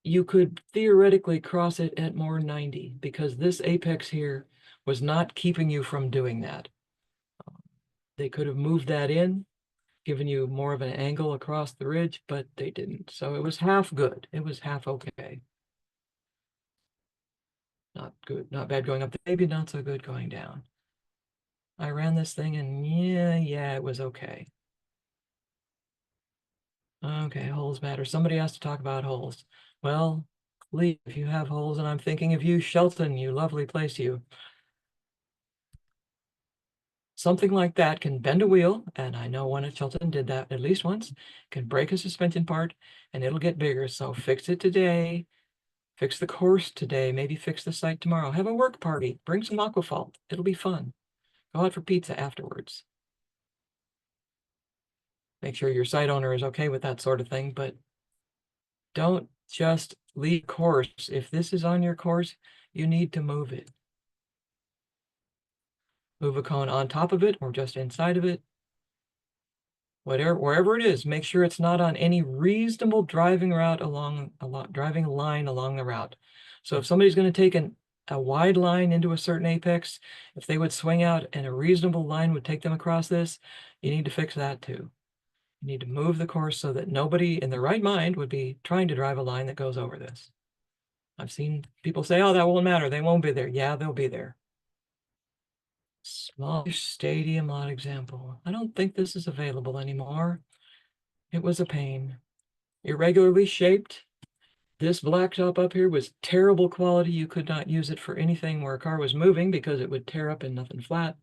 Speaker 2: you could theoretically cross it at more 90 because this apex here was not keeping you from doing that. They could have moved that in, given you more of an angle across the ridge, but they didn't. So it was half good. It was half okay. Not good, not bad going up, maybe not so good going down. I ran this thing and yeah, it was okay. Okay, holes matter. Somebody has to talk about holes. Well, please, if you have holes, and I'm thinking of you, Shelton, you lovely place, you. Something like that can bend a wheel, and I know one at Shelton did that at least once, can break a suspension part, and it'll get bigger. So fix it today, fix the course today, maybe fix the site tomorrow. Have a work party, bring some aquafalt. It'll be fun. Go out for pizza afterwards. Make sure your site owner is okay with that sort of thing, but don't just leave course. If this is on your course, you need to move it. Move a cone on top of it or just inside of it. Wherever it is, make sure it's not on any reasonable driving line along the route. So if somebody's going to take a wide line into a certain apex, if they would swing out and a reasonable line would take them across this, you need to fix that too. You need to move the course so that nobody in their right mind would be trying to drive a line that goes over this. I've seen people say, oh, that won't matter. They won't be there. Yeah, they'll be there. Small stadium lot example. I don't think this is available anymore. It was a pain. Irregularly shaped. This blacktop up here was terrible quality. You could not use it for anything where a car was moving because it would tear up in nothing flat.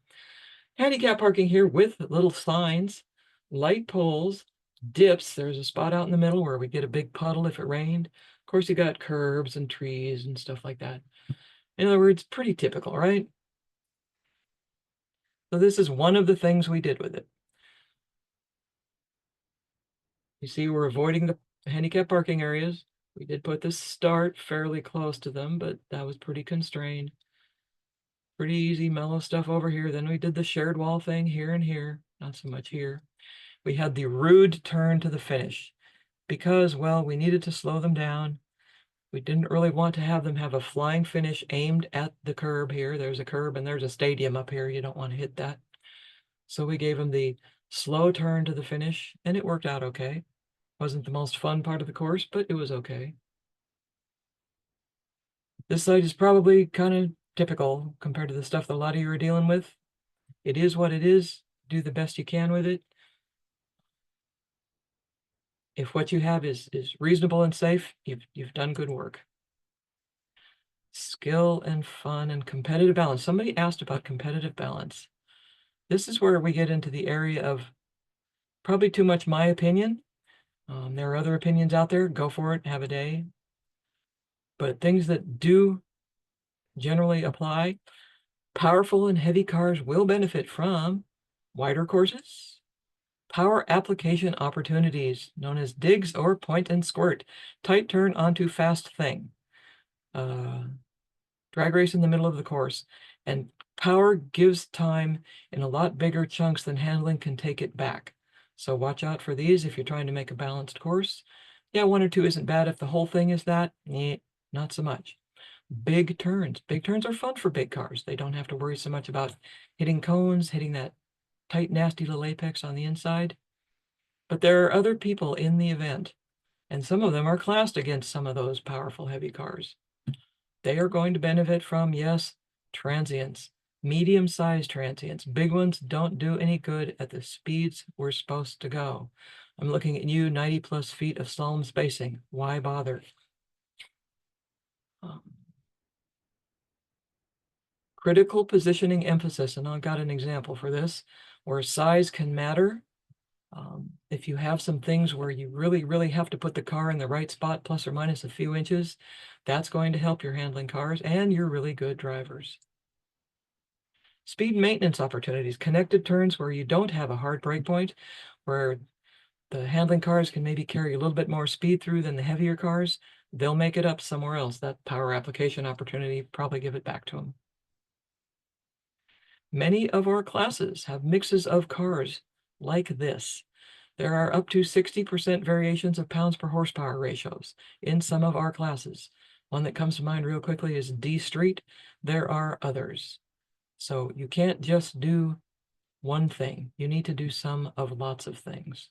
Speaker 2: Handicap parking here with little signs, light poles, dips. There's a spot out in the middle where we get a big puddle if it rained. Of course, you got curbs and trees and stuff like that. In other words, pretty typical, right? So this is one of the things we did with it. You see, we're avoiding the handicap parking areas. We did put the start fairly close to them, but that was pretty constrained. Pretty easy, mellow stuff over here. Then we did the shared wall thing here and here, not so much here. We had the rude turn to the finish because, well, we needed to slow them down. We didn't really want to have them have a flying finish aimed at the curb here. There's a curb and there's a stadium up here. You don't want to hit that. So we gave them the slow turn to the finish, and it worked out okay. Wasn't the most fun part of the course, but it was okay. This site is probably kind of typical compared to the stuff that a lot of you are dealing with. It is what it is. Do the best you can with it. If what you have is reasonable and safe, you've done good work. Skill and fun and competitive balance. Somebody asked about competitive balance. This is where we get into the area of probably too much my opinion. There are other opinions out there. Go for it. Have a day. but things that do generally apply. Powerful and heavy cars will benefit from wider courses, power application opportunities, known as digs or point and squirt, tight turn onto fast thing, drag race in the middle of the course, and power gives time in a lot bigger chunks than handling can take it back. So watch out for these if you're trying to make a balanced course. Yeah, one or two isn't bad. If the whole thing is that, not so much. Big turns. Big turns are fun for big cars. They don't have to worry so much about hitting cones, hitting that tight, nasty little apex on the inside. But there are other people in the event, and some of them are classed against some of those powerful, heavy cars. They are going to benefit from, yes, transients, medium-sized transients. Big ones don't do any good at the speeds we're supposed to go. I'm looking at you, 90 plus feet of slalom spacing. Why bother? Critical positioning emphasis, and I've got an example for this, where size can matter. If you have some things where you really have to put the car in the right spot, plus or minus a few inches, that's going to help your handling cars and your really good drivers. Speed maintenance opportunities, connected turns where you don't have a hard break point, where the handling cars can maybe carry a little bit more speed through than the heavier cars, they'll make it up somewhere else. That power application opportunity, probably give it back to them. Many of our classes have mixes of cars like this. There are up to 60% variations of pounds per horsepower ratios in some of our classes. One that comes to mind real quickly is D Street. There are others. So you can't just do one thing. You need to do some of lots of things.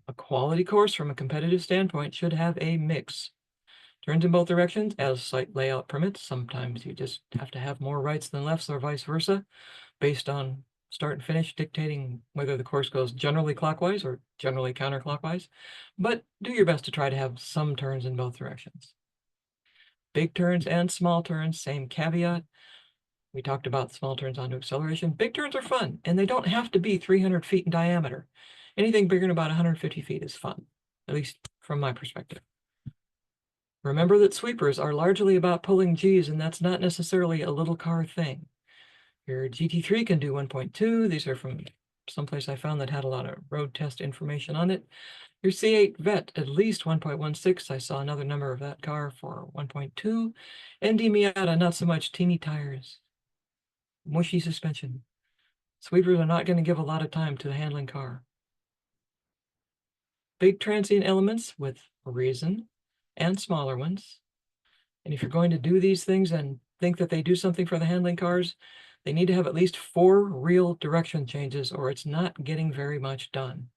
Speaker 2: A quality course from a competitive standpoint should have a mix. Turns in both directions as site layout permits. Sometimes you just have to have more rights than lefts or vice versa, based on start and finish dictating whether the course goes generally clockwise or generally counterclockwise, but do your best to try to have some turns in both directions. Big turns and small turns, same caveat. We talked about small turns onto acceleration. Big turns are fun, and they don't have to be 300 feet in diameter. Anything bigger than about 150 feet is fun, at least from my perspective. Remember that sweepers are largely about pulling Gs, and that's not necessarily a little car thing. Your GT3 can do 1.2. These are from someplace I found that had a lot of road test information on it. Your C8 Vet, at least 1.16. I saw another number of that car for 1.2. ND Miata, not so much, teeny tires, mushy suspension. Sweepers are not going to give a lot of time to the handling car. Big transient elements with reason and smaller ones. And if you're going to do these things and think that they do something for the handling cars, they need to have at least 4 real direction changes, or it's not getting very much done.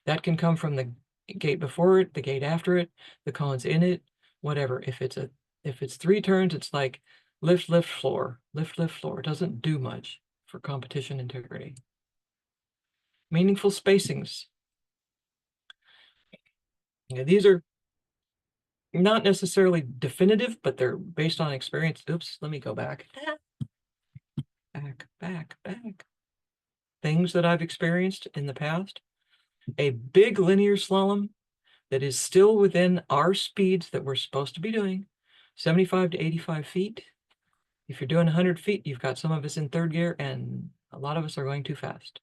Speaker 2: That can come from the gate before it, the gate after it, the cones in it, whatever. If it's 3 turns, it's like lift, lift, floor, lift, lift, floor. It doesn't do much for competition integrity. Meaningful spacings. Yeah, these are not necessarily definitive, but they're based on experience. Oops, let me go back. Back. Things that I've experienced in the past. A big linear slalom that is still within our speeds that we're supposed to be doing, 75 to 85 feet. If you're doing 100 feet, you've got some of us in 3rd gear, and a lot of us are going too fast.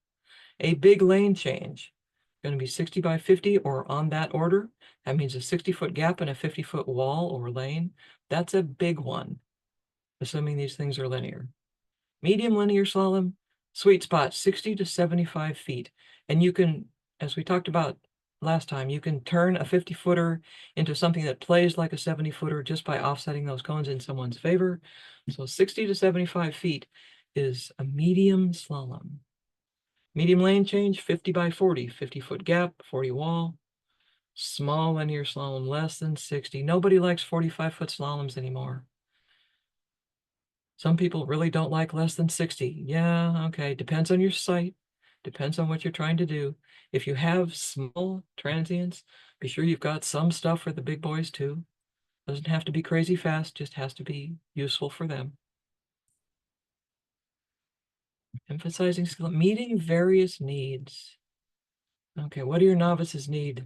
Speaker 2: A big lane change, going to be 60 by 50 or on that order. That means a 60-foot gap and a 50-foot wall or lane. That's a big one, assuming these things are linear. Medium linear slalom, sweet spot, 60 to 75 feet. And you can, as we talked about last time, you can turn a 50-footer into something that plays like a 70-footer just by offsetting those cones in someone's favor. So 60 to 75 feet is a medium slalom. Medium lane change, 50 by 40, 50-foot gap, 40 wall. Small linear slalom, less than 60. Nobody likes 45-foot slaloms anymore. Some people really don't like less than 60. Yeah, okay, depends on your site, depends on what you're trying to do. If you have small transients, be sure you've got some stuff for the big boys too. Doesn't have to be crazy fast, just has to be useful for them. Emphasizing skill, meeting various needs. Okay, what do your novices need?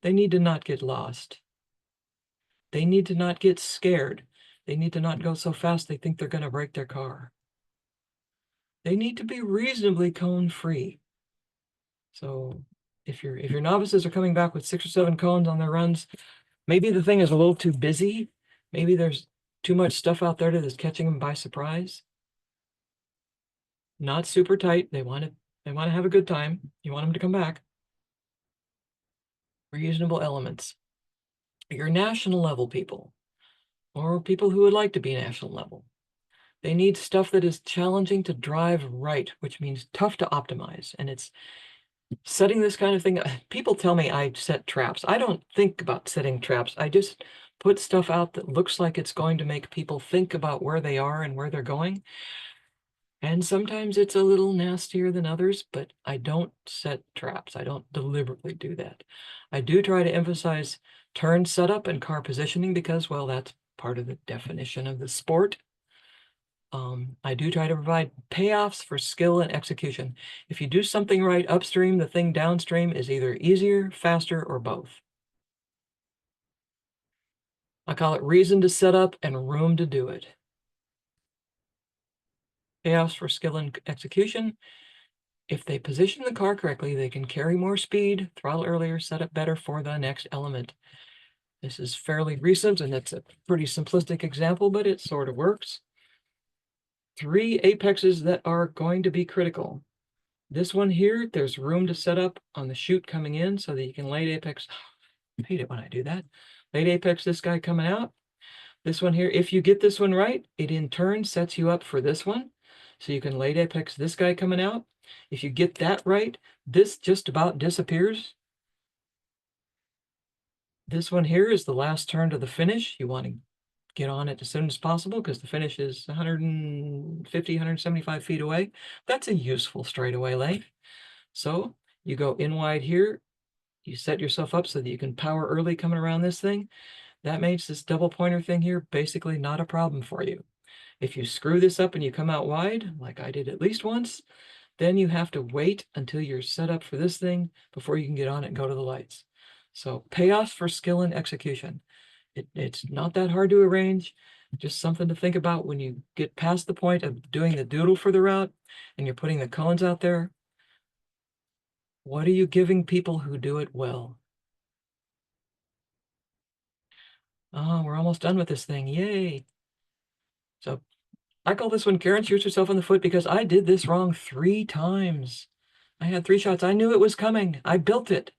Speaker 2: They need to not get lost. They need to not get scared. They need to not go so fast they think they're going to break their car. They need to be reasonably cone free. So if your novices are coming back with 6 or 7 cones on their runs, maybe the thing is a little too busy. Maybe there's too much stuff out there that is catching them by surprise. Not super tight. They want to have a good time. You want them to come back. Reasonable elements. Your national level people, or people who would like to be national level, they need stuff that is challenging to drive right, which means tough to optimize. And it's setting this kind of thing. People tell me I set traps. I don't think about setting traps. I just put stuff out that looks like it's going to make people think about where they are and where they're going. And sometimes it's a little nastier than others, but I don't set traps. I don't deliberately do that. I do try to emphasize turn setup and car positioning because, well, that's part of the definition of the sport. I do try to provide payoffs for skill and execution. If you do something right upstream, the thing downstream is either easier, faster, or both. I call it reason to set up and room to do it. Payoffs for skill and execution. If they position the car correctly, they can carry more speed, throttle earlier, set up better for the next element. This is fairly recent, and it's a pretty simplistic example, but it sort of works. 3 apexes that are going to be critical. This one here, there's room to set up on the chute coming in so that you can late apex. I hate it when I do that. Late apex this guy coming out. This one here, if you get this one right, it in turn sets you up for this one. So you can late apex this guy coming out. If you get that right, this just about disappears. This one here is the last turn to the finish. You want to get on it as soon as possible because the finish is 150, 175 feet away. That's a useful straightaway lane. So you go in wide here. You set yourself up so that you can power early coming around this thing. That makes this double pointer thing here basically not a problem for you. If you screw this up and you come out wide, like I did at least once, then you have to wait until you're set up for this thing before you can get on it and go to the lights. So payoffs for skill and execution. It's not that hard to arrange, just something to think about when you get past the point of doing the doodle for the route and you're putting the cones out there. What are you giving people who do it well? Oh, we're almost done with this thing. Yay. So I call this one Karen shoots herself in the foot because I did this wrong 3 times. I had 3 shots. I knew it was coming. I built it.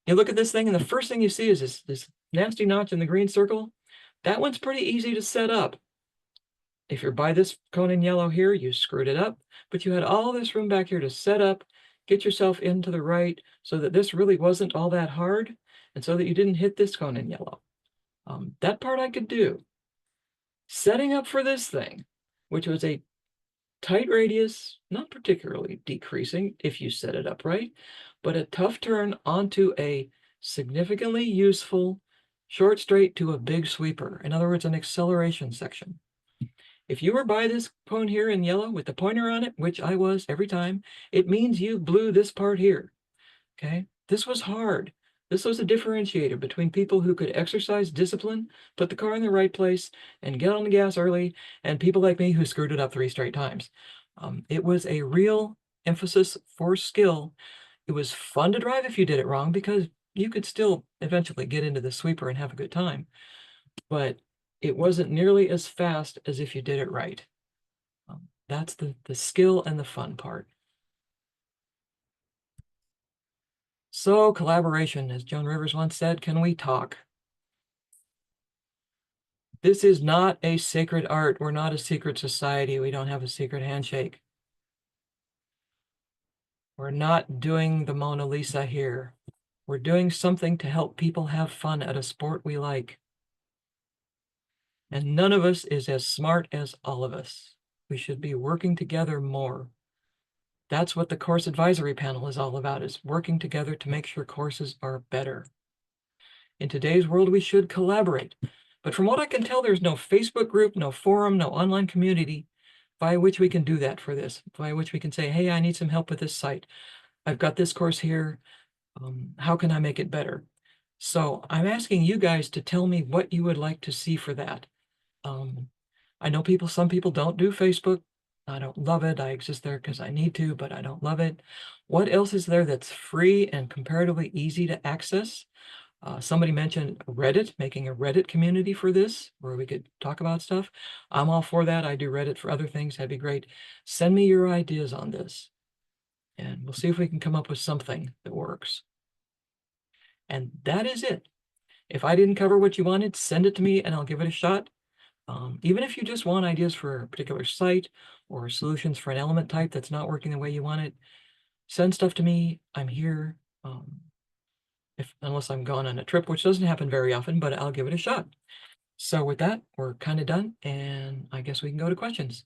Speaker 2: You look at this thing and the first thing you see is this nasty notch in the green circle. That one's pretty easy to set up. If you're by this cone in yellow here, you screwed it up, but you had all this room back here to set up, get yourself into the right so that this really wasn't all that hard and so that you didn't hit this cone in yellow. That part I could do. Setting up for this thing, which was a tight radius, not particularly decreasing if you set it up right, but a tough turn onto a significantly useful short straight to a big sweeper. In other words, an acceleration section. If you were by this cone here in yellow with the pointer on it, which I was every time, it means you blew this part here. Okay, this was hard. This was a differentiator between people who could exercise discipline, put the car in the right place, and get on the gas early, and people like me who screwed it up 3 straight times. It was a real emphasis for skill. It was fun to drive if you did it wrong because you could still eventually get into the sweeper and have a good time. But it wasn't nearly as fast as if you did it right. That's the skill and the fun part. So collaboration, as Joan Rivers once said, can we talk? This is not a sacred art. We're not a secret society. We don't have a secret handshake. We're not doing the Mona Lisa here. We're doing something to help people have fun at a sport we like. And none of us is as smart as all of us. We should be working together more. That's what the course advisory panel is all about, is working together to make sure courses are better. In today's world, we should collaborate. But from what I can tell, there's no Facebook group, no forum, no online community by which we can do that for this, by which we can say, hey, I need some help with this site. I've got this course here. How can I make it better? So I'm asking you guys to tell me what you would like to see for that. I know some people don't do Facebook. I don't love it. I exist there because I need to, but I don't love it. What else is there that's free and comparatively easy to access? Somebody mentioned Reddit, making a Reddit community for this, where we could talk about stuff. I'm all for that. I do Reddit for other things. That'd be great. Send me your ideas on this, and we'll see if we can come up with something that works. And that is it. If I didn't cover what you wanted, send it to me and I'll give it a shot. Even if you just want ideas for a particular site or solutions for an element type that's not working the way you want it, send stuff to me. I'm here. Unless I'm gone on a trip, which doesn't happen very often, but I'll give it a shot. So with that, we're kind of done, and I guess we can go to questions.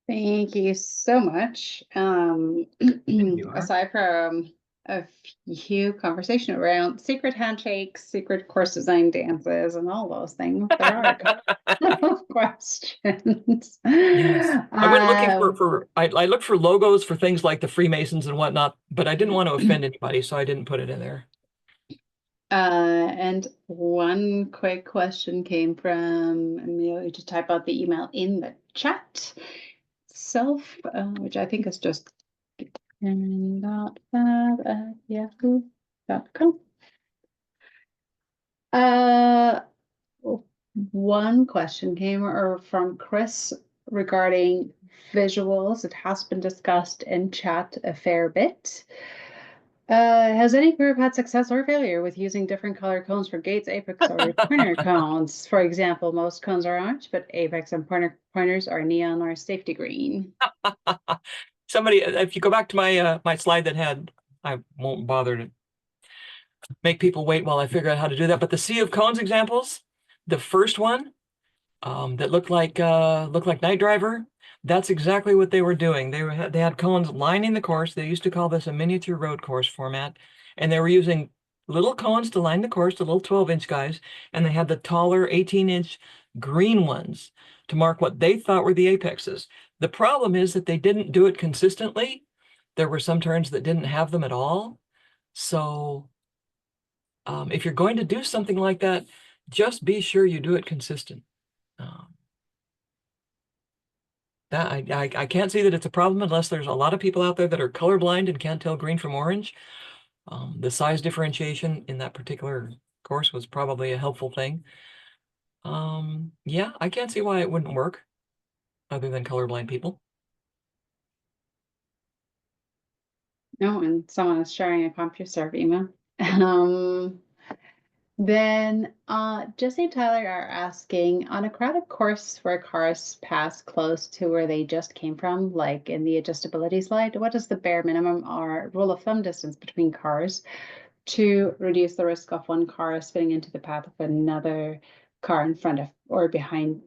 Speaker 3: Thank you so much.
Speaker 2: You are.
Speaker 3: Aside from a few conversation around secret handshakes, secret course design dances, and all those things, there are a couple of questions.
Speaker 2: Yes. I went looking
Speaker 3: Um,
Speaker 2: I looked for logos for things like the Freemasons and whatnot, but I didn't want to offend anybody, so I didn't put it in there.
Speaker 3: and one quick question came from Amelia to type out the email in the chat itself, which I think is just Babb@yahoo.com. One question came from Chris regarding visuals. It has been discussed in chat a fair bit. Has any group had success or failure with using different color cones for gates, apex, or pointer cones? For example, most cones are orange, but apex and pointers are neon or safety green.
Speaker 2: Somebody, if you go back to my slide that had, I won't bother to make people wait while I figure out how to do that. But the sea of cones examples, the first one that looked like Night Driver, that's exactly what they were doing. They had cones lining the course. They used to call this a miniature road course format, and they were using little cones to line the course, the little 12-inch guys, and they had the taller 18-inch green ones to mark what they thought were the apexes. The problem is that they didn't do it consistently. There were some turns that didn't have them at all. So if you're going to do something like that, just be sure you do it consistent. That I can't see that it's a problem unless there's a lot of people out there that are colorblind and can't tell green from orange. The size differentiation in that particular course was probably a helpful thing. Yeah, I can't see why it wouldn't work other than colorblind people.
Speaker 3: No, and someone is sharing a CompuServe email. Then Jesse and Tyler are asking, on a crowded course where cars pass close to where they just came from, like in the adjustability slide, what is the bare minimum or rule of thumb distance between cars to reduce the risk of one car spinning into the path of another car in front of or behind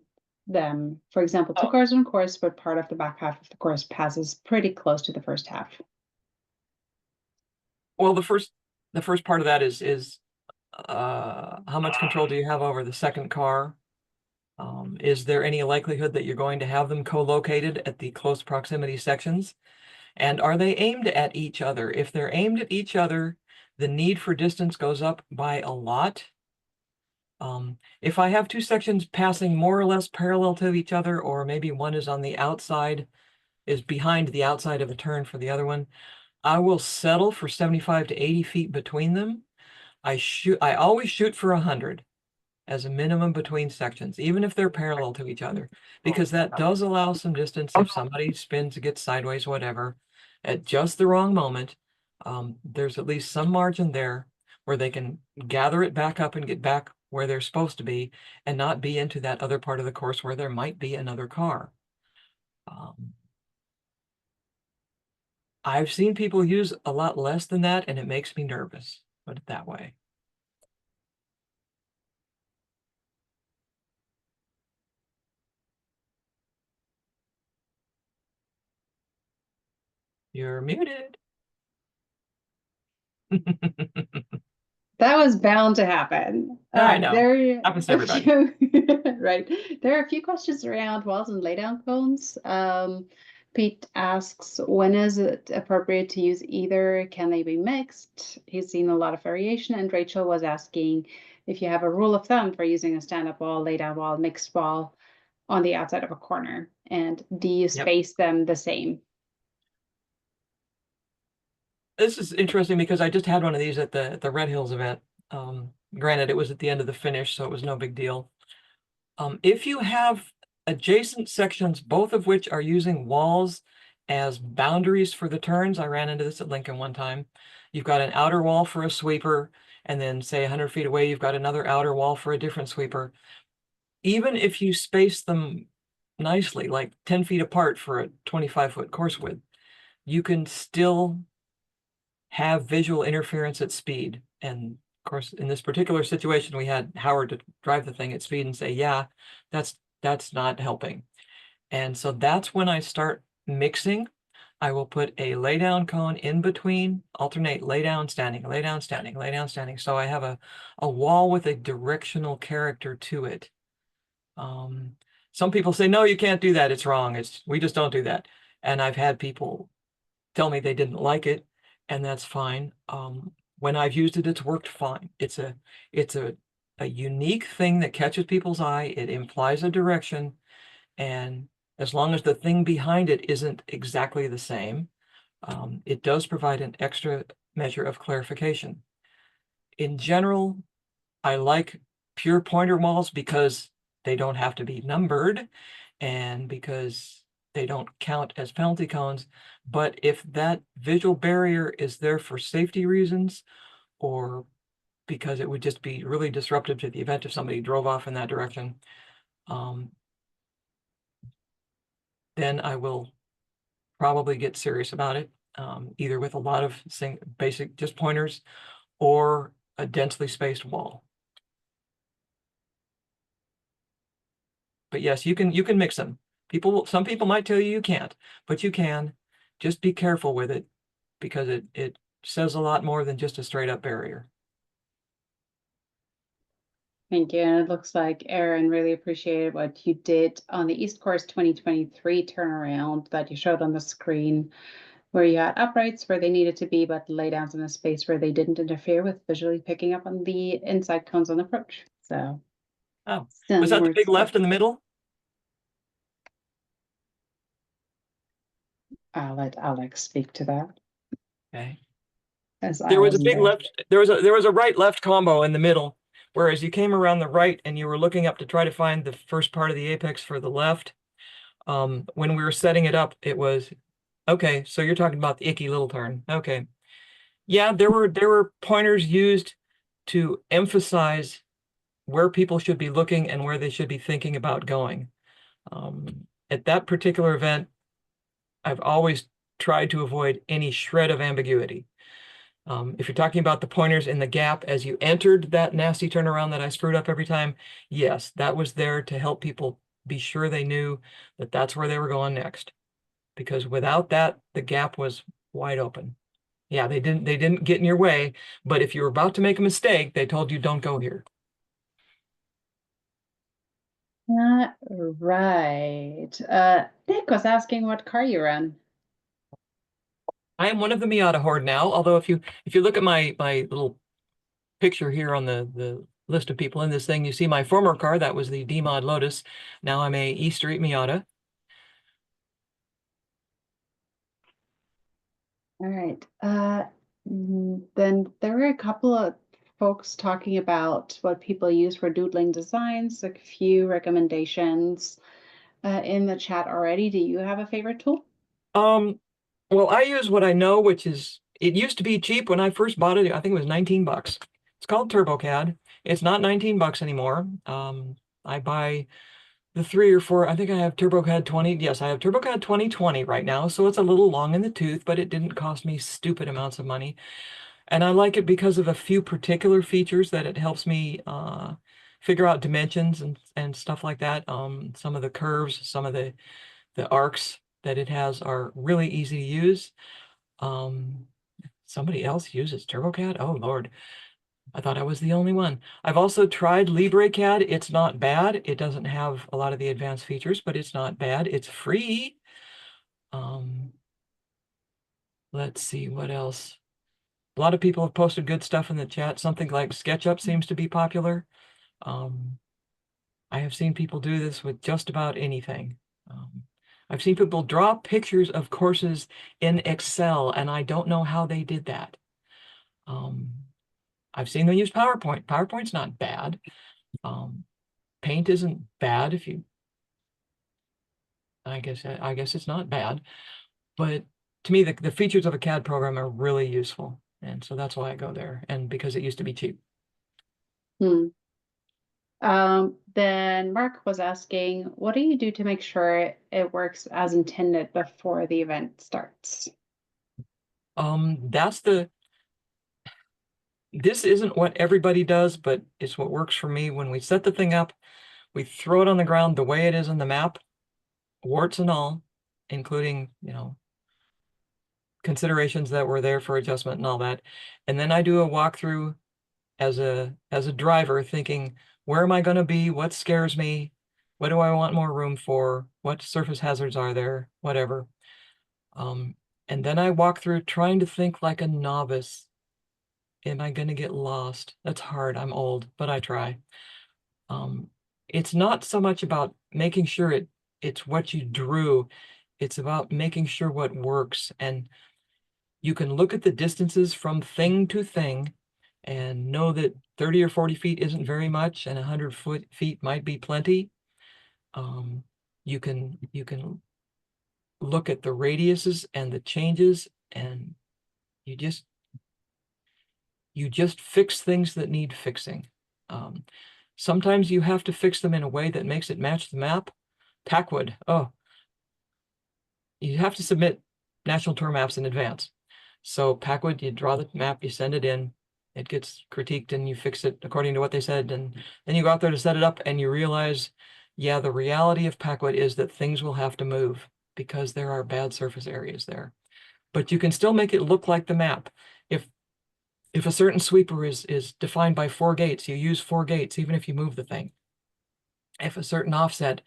Speaker 3: them? For example, two cars on course, but part of the back half of the course passes pretty close to the first half.
Speaker 2: Well, the first part of that is how much control do you have over the second car? Is there any likelihood that you're going to have them co-located at the close proximity sections? And are they aimed at each other? If they're aimed at each other, the need for distance goes up by a lot. If I have two sections passing more or less parallel to each other, or maybe one is on the outside, is behind the outside of a turn for the other one, I will settle for 75 to 80 feet between them. I always shoot for 100 as a minimum between sections, even if they're parallel to each other, because that does allow some distance if somebody spins, gets sideways, whatever, at just the wrong moment. There's at least some margin there where they can gather it back up and get back where they're supposed to be and not be into that other part of the course where there might be another car. I've seen people use a lot less than that, and it makes me nervous, put it that way. You're muted.
Speaker 3: That was bound to happen.
Speaker 2: I know.
Speaker 3: There
Speaker 2: Happens to
Speaker 3: a
Speaker 2: everybody.
Speaker 3: few, right. There are a few questions around walls and laydown cones. Pete asks, when is it appropriate to use either? Can they be mixed? He's seen a lot of variation. And Rachel was asking if you have a rule of thumb for using a stand-up wall, laydown wall, mixed wall on the outside of a corner. And do you space them the same?
Speaker 2: This is interesting because I just had one of these at the Red Hills event. Granted, it was at the end of the finish, so it was no big deal. If you have adjacent sections, both of which are using walls as boundaries for the turns, I ran into this at Lincoln one time. You've got an outer wall for a sweeper, and then say 100 feet away, you've got another outer wall for a different sweeper. Even if you space them nicely, like 10 feet apart for a 25-foot course width, you can still have visual interference at speed. And of course, in this particular situation, we had Howard to drive the thing at speed and say, yeah, that's not helping. And so that's when I start mixing. I will put a lay down cone in between, alternate lay down, standing, lay down, standing, lay down, standing. So I have a wall with a directional character to it. Some people say, no, you can't do that. It's wrong. We just don't do that. And I've had people tell me they didn't like it, and that's fine. When I've used it, it's worked fine. It's a unique thing that catches people's eye. It implies a direction, and as long as the thing behind it isn't exactly the same, it does provide an extra measure of clarification. In general, I like pure pointer walls because they don't have to be numbered and because they don't count as penalty cones. But if that visual barrier is there for safety reasons, or because it would just be really disruptive to the event if somebody drove off in that direction, then I will probably get serious about it, either with a lot of basic just pointers or a densely spaced wall. But yes, you can mix them. Some people might tell you you can't, but you can. Just be careful with it because it says a lot more than just a straight up barrier.
Speaker 3: Thank you. And it looks like Aaron really appreciated what you did on the East Course 2023 turnaround that you showed on the screen, where you had uprights where they needed to be, but laydowns in a space where they didn't interfere with visually picking up on the inside cones on approach. So,
Speaker 2: oh, was that the big left in the middle?
Speaker 3: I'll let Alex speak to that.
Speaker 2: Okay.
Speaker 3: As
Speaker 2: There was a big left. There was a right-left combo in the middle, whereas you came around the right and you were looking up to try to find the first part of the apex for the left. When we were setting it up, it was okay. So you're talking about the icky little turn. Okay. Yeah, there were pointers used to emphasize where people should be looking and where they should be thinking about going. At that particular event, I've always tried to avoid any shred of ambiguity. If you're talking about the pointers in the gap as you entered that nasty turnaround that I screwed up every time, yes, that was there to help people be sure they knew that that's where they were going next. Because without that, the gap was wide open. Yeah, they didn't get in your way, but if you were about to make a mistake, they told you don't go here.
Speaker 3: Right. Nick was asking what car you run.
Speaker 2: I am one of the Miata horde now, although if you look at my little picture here on the list of people in this thing, you see my former car, that was the D-Mod Lotus. Now I'm a E Street Miata.
Speaker 3: All right. Then there were a couple of folks talking about what people use for doodling designs, a few recommendations in the chat already. Do you have a favorite tool?
Speaker 2: Well, I use what I know, which is, it used to be cheap when I first bought it. I think it was 19 bucks. It's called TurboCAD. It's not 19 bucks anymore. I buy the 3 or 4, I think I have TurboCAD 20. Yes, I have TurboCAD 2020 right now. So it's a little long in the tooth, but it didn't cost me stupid amounts of money. And I like it because of a few particular features that it helps me figure out dimensions and stuff like that. Some of the curves, some of the arcs that it has are really easy to use. Somebody else uses TurboCAD? Oh, Lord. I thought I was the only one. I've also tried LibreCAD. It's not bad. It doesn't have a lot of the advanced features, but it's not bad. It's free. Let's see what else. A lot of people have posted good stuff in the chat. Something like SketchUp seems to be popular. I have seen people do this with just about anything. I've seen people draw pictures of courses in Excel, and I don't know how they did that. I've seen them use PowerPoint. PowerPoint's not bad. Paint isn't bad if you, I guess it's not bad. But to me, the features of a CAD program are really useful. And so that's why I go there, and because it used to be cheap.
Speaker 3: Then Mark was asking, what do you do to make sure it works as intended before the event starts?
Speaker 2: This isn't what everybody does, but it's what works for me. When we set the thing up, we throw it on the ground the way it is in the map, warts and all, including, considerations that were there for adjustment and all that. And then I do a walkthrough as a driver, thinking, where am I going to be? What scares me? What do I want more room for? What surface hazards are there? Whatever. And then I walk through trying to think like a novice. Am I going to get lost? That's hard. I'm old, but I try. It's not so much about making sure it's what you drew. It's about making sure what works. And you can look at the distances from thing to thing and know that 30 or 40 feet isn't very much and 100 feet might be plenty. You can look at the radiuses and the changes, and you just fix things that need fixing. Sometimes you have to fix them in a way that makes it match the map. Packwood, you have to submit national tour maps in advance. So Packwood, you draw the map, you send it in, it gets critiqued, and you fix it according to what they said. And then you go out there to set it up, and you realize, yeah, the reality of Packwood is that things will have to move because there are bad surface areas there. But you can still make it look like the map. If a certain sweeper is defined by 4 gates, you use 4 gates, even if you move the thing. If a certain offset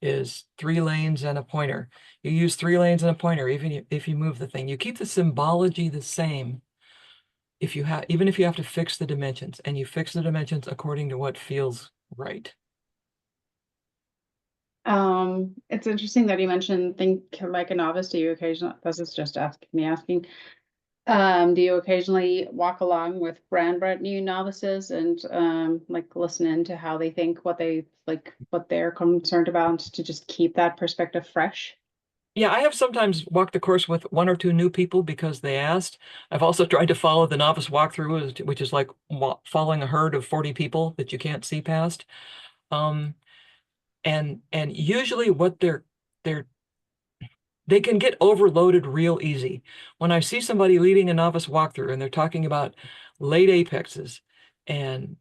Speaker 2: is 3 lanes and a pointer, you use 3 lanes and a pointer, even if you move the thing. You keep the symbology the same even if you have to fix the dimensions, and you fix the dimensions according to what feels right.
Speaker 3: It's interesting that you mentioned think like a novice. Do you occasionally, this is just asking, do you occasionally walk along with brand new novices and like listen into how they think, what they're concerned about, to just keep that perspective fresh?
Speaker 2: Yeah, I have sometimes walked the course with 1 or 2 new people because they asked. I've also tried to follow the novice walkthrough, which is like following a herd of 40 people that you can't see past. And usually what they can get overloaded real easy. When I see somebody leading a novice walkthrough and they're talking about late apexes and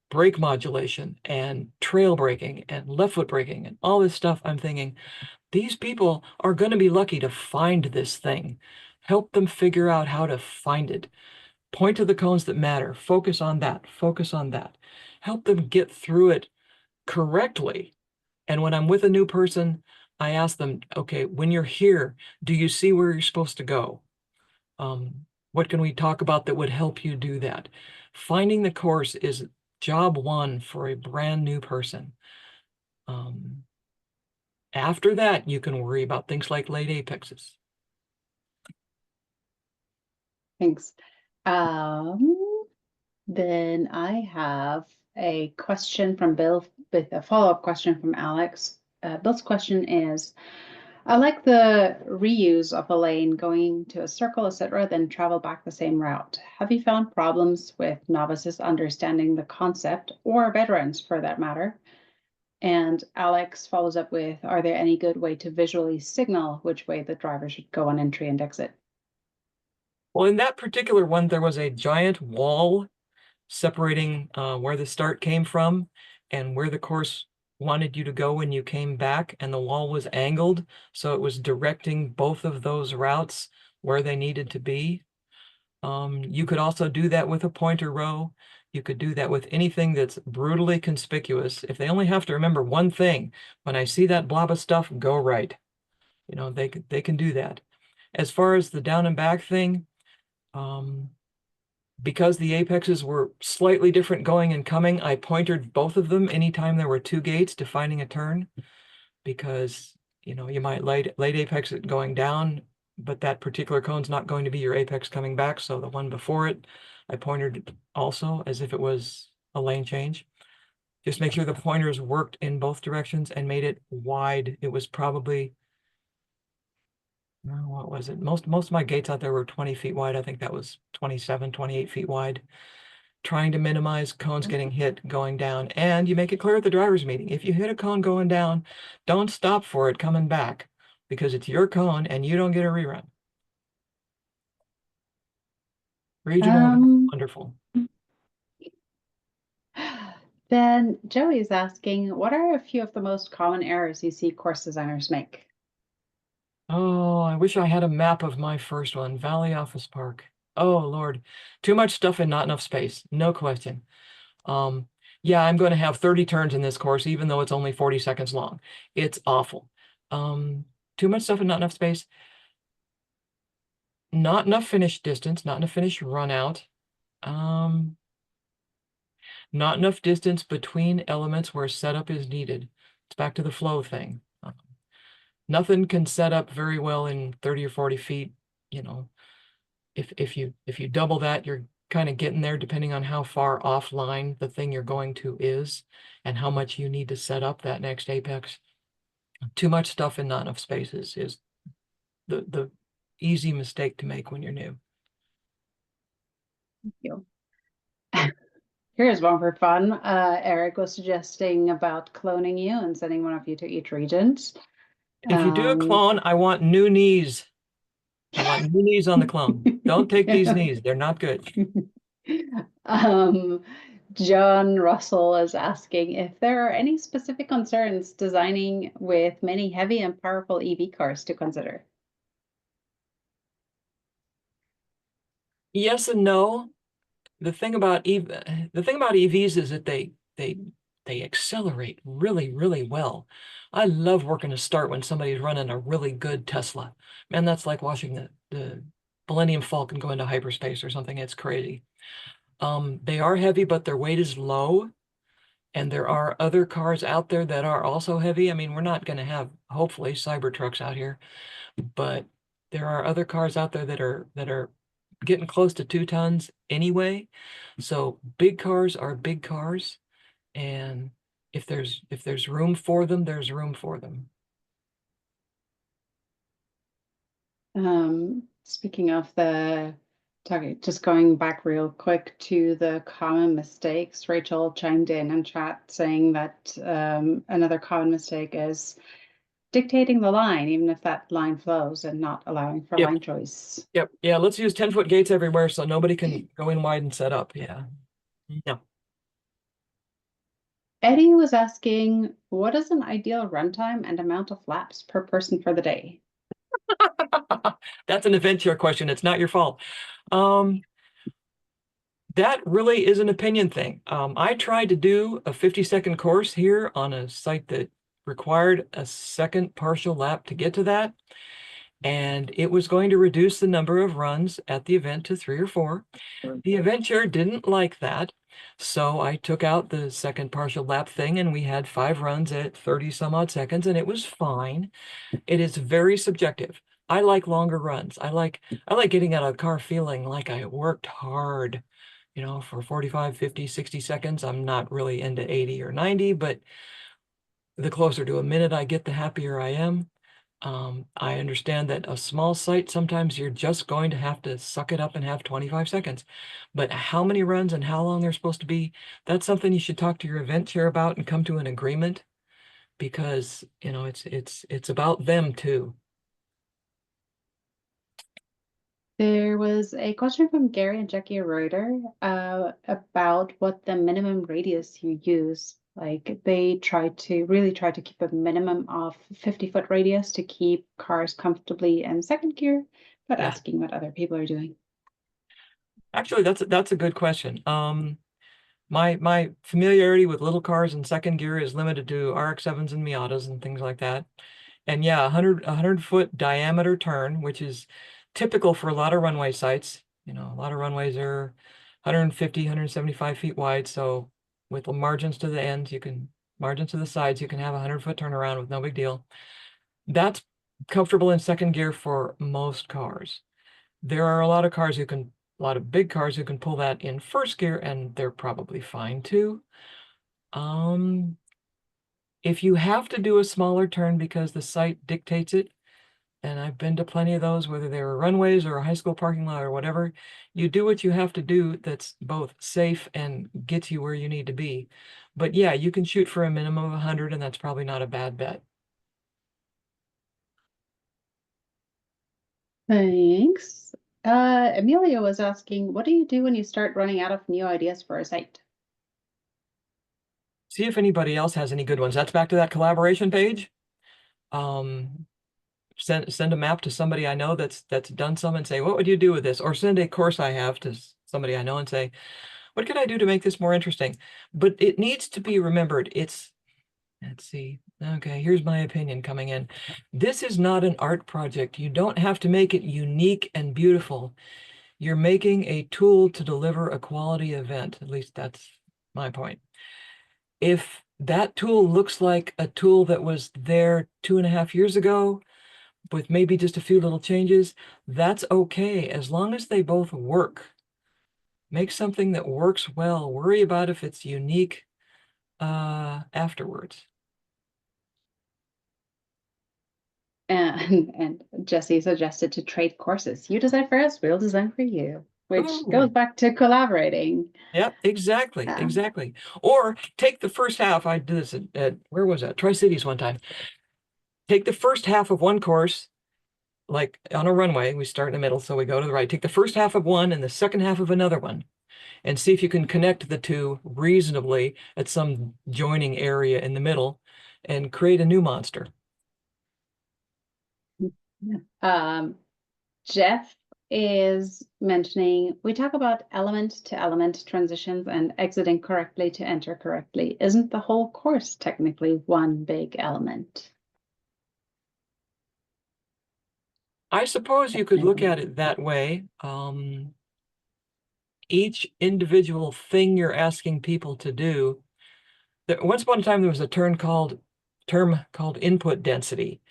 Speaker 2: brake modulation and trail braking and left foot braking and all this stuff, I'm thinking, these people are going to be lucky to find this thing. Help them figure out how to find it. Point to the cones that matter. Focus on that. Focus on that. Help them get through it correctly. And when I'm with a new person, I ask them, okay, when you're here, do you see where you're supposed to go? What can we talk about that would help you do that? Finding the course is job 1 for a brand new person. After that, you can worry about things like late apexes.
Speaker 3: Thanks. Then I have a question from Bill with a follow-up question from Alex. Bill's question is, I like the reuse of a lane, going to a circle, etc., then travel back the same route. Have you found problems with novices understanding the concept, or veterans for that matter? And Alex follows up with, are there any good way to visually signal which way the driver should go on entry and exit?
Speaker 2: Well, in that particular one, there was a giant wall separating where the start came from and where the course wanted you to go when you came back, and the wall was angled, so it was directing both of those routes where they needed to be. You could also do that with a pointer row. You could do that with anything that's brutally conspicuous. If they only have to remember one thing, when I see that blob of stuff, go right. You know, they can do that. As far as the down and back thing, because the apexes were slightly different going and coming, I pointered both of them anytime there were two gates defining a turn, because, you know, you might late apex it going down, but that particular cone's not going to be your apex coming back. So the one before it, I pointed also as if it was a lane change. Just make sure the pointers worked in both directions and made it wide. It was probably, what was it? Most of my gates out there were 20 feet wide. I think that was 27, 28 feet wide. Trying to minimize cones getting hit going down. And you make it clear at the driver's meeting, if you hit a cone going down, don't stop for it coming back, because it's your cone and you don't get a rerun. Regional, wonderful.
Speaker 3: Then Joey's asking, what are a few of the most common errors you see course designers make?
Speaker 2: Oh, I wish I had a map of my first one, Valley Office Park. Oh, Lord. Too much stuff and not enough space. No question. Yeah, I'm going to have 30 turns in this course, even though it's only 40 seconds long. It's awful. Too much stuff and not enough space. Not enough finish distance, not enough finish run out. Not enough distance between elements where setup is needed. It's back to the flow thing. Nothing can set up very well in 30 or 40 feet. You know, if you double that, you're kind of getting there, depending on how far offline the thing you're going to is and how much you need to set up that next apex. Too much stuff and not enough spaces is the easy mistake to make when you're new.
Speaker 3: Thank you. Here's one for fun. Eric was suggesting about cloning you and sending one of you to each region.
Speaker 2: If you do a clone, I want new knees. I want new knees on the clone. Don't take these knees. They're not good.
Speaker 3: John Russell is asking if there are any specific concerns designing with many heavy and powerful EV cars to consider.
Speaker 2: Yes and no. The thing about EVs is that they accelerate really, really well. I love working a start when somebody's running a really good Tesla. Man, that's like watching the Millennium Falcon go into hyperspace or something. It's crazy. They are heavy, but their weight is low. And there are other cars out there that are also heavy. I mean, we're not going to have, hopefully, Cybertrucks out here, but there are other cars out there that are getting close to 2 tons anyway. So big cars are big cars, and if there's room for them, there's room for them.
Speaker 3: Speaking of just going back real quick to the common mistakes, Rachel chimed in and chat saying that another common mistake is dictating the line, even if that line flows, and not allowing for line choice.
Speaker 2: Yep. Yeah, let's use 10-foot gates everywhere so nobody can go in wide and set up. Yeah. No.
Speaker 3: Eddie was asking, what is an ideal runtime and amount of laps per person for the day?
Speaker 2: That's an adventure question. It's not your fault. That really is an opinion thing. I tried to do a 50-second course here on a site that required a second partial lap to get to that. And it was going to reduce the number of runs at the event to 3 or 4. The event chair didn't like that. So I took out the second partial lap thing and we had 5 runs at 30 some odd seconds and it was fine. It is very subjective. I like longer runs. I like getting out of the car feeling like I worked hard, you know, for 45, 50, 60 seconds. I'm not really into 80 or 90, but the closer to a minute I get, the happier I am. I understand that a small site, sometimes you're just going to have to suck it up and have 25 seconds. But how many runs and how long they're supposed to be, that's something you should talk to your event chair about and come to an agreement, because, you know, it's about them too.
Speaker 3: There was a question from Gary and Jackie Reuter about what the minimum radius you use. Like they really try to keep a minimum of 50-foot radius to keep cars comfortably in second gear, but asking what other people are doing.
Speaker 2: Actually, that's a good question. My familiarity with little cars in second gear is limited to RX-7s and Miatas and things like that. And yeah, 100-foot diameter turn, which is typical for a lot of runway sites. You know, a lot of runways are 150, 175 feet wide. So with the margins to the ends, margins to the sides, you can have a 100-foot turnaround with no big deal. That's comfortable in second gear for most cars. There are a lot of big cars who can pull that in first gear, and they're probably fine too. If you have to do a smaller turn because the site dictates it, and I've been to plenty of those, whether they were runways or a high school parking lot or whatever, you do what you have to do that's both safe and gets you where you need to be. But yeah, you can shoot for a minimum of 100, and that's probably not a bad bet.
Speaker 3: Thanks. Amelia was asking, what do you do when you start running out of new ideas for a site?
Speaker 2: See if anybody else has any good ones. That's back to that collaboration page. Send a map to somebody I know that's done some and say, what would you do with this? Or send a course I have to somebody I know and say, what can I do to make this more interesting? But it needs to be remembered. Let's see. Okay, here's my opinion coming in. This is not an art project. You don't have to make it unique and beautiful. You're making a tool to deliver a quality event. At least that's my point. If that tool looks like a tool that was there 2.5 years ago, with maybe just a few little changes, that's okay, as long as they both work. Make something that works well. Worry about if it's unique afterwards.
Speaker 3: And Jesse suggested to trade courses. You design for us, we'll design for you, which goes
Speaker 2: Ooh.
Speaker 3: back to collaborating.
Speaker 2: Yep, exactly, exactly. Or take the first half. I did this at where was that? Tri-Cities one time. Take the first half of one course, like on a runway, we start in the middle, so we go to the right. Take the first half of one and the second half of another one, and see if you can connect the two reasonably at some joining area in the middle and create a new monster.
Speaker 3: Jeff is mentioning, we talk about element to element transitions and exiting correctly to enter correctly. Isn't the whole course technically one big element?
Speaker 2: I suppose you could look at it that way. Each individual thing you're asking people to do. Once upon a time, there was a term called input density,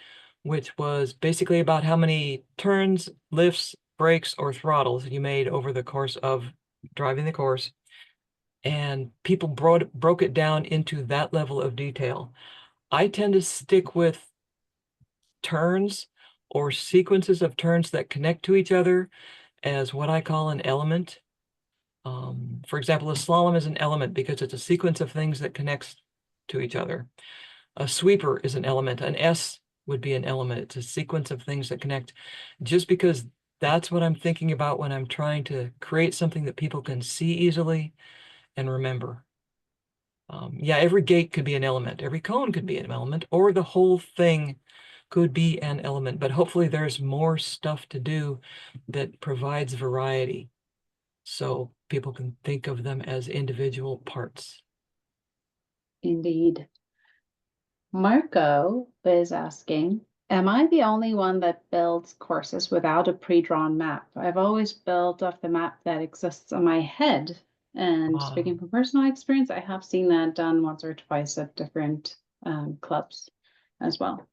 Speaker 2: which was basically about how many turns, lifts, brakes, or throttles you made over the course of driving the course. And people broke it down into that level of detail. I tend to stick with turns or sequences of turns that connect to each other as what I call an element. For example, a slalom is an element because it's a sequence of things that connects to each other. A sweeper is an element. An S would be an element. It's a sequence of things that connect, just because that's what I'm thinking about when I'm trying to create something that people can see easily and remember. Yeah, every gate could be an element. Every cone could be an element, or the whole thing could be an element. But hopefully there's more stuff to do that provides variety, so people can think of them as individual parts.
Speaker 3: Indeed. Marco is asking, am I the only one that builds courses without a pre-drawn map? I've always built off the map that exists in my head. And speaking from personal experience, I have seen that done once or twice at different clubs as well.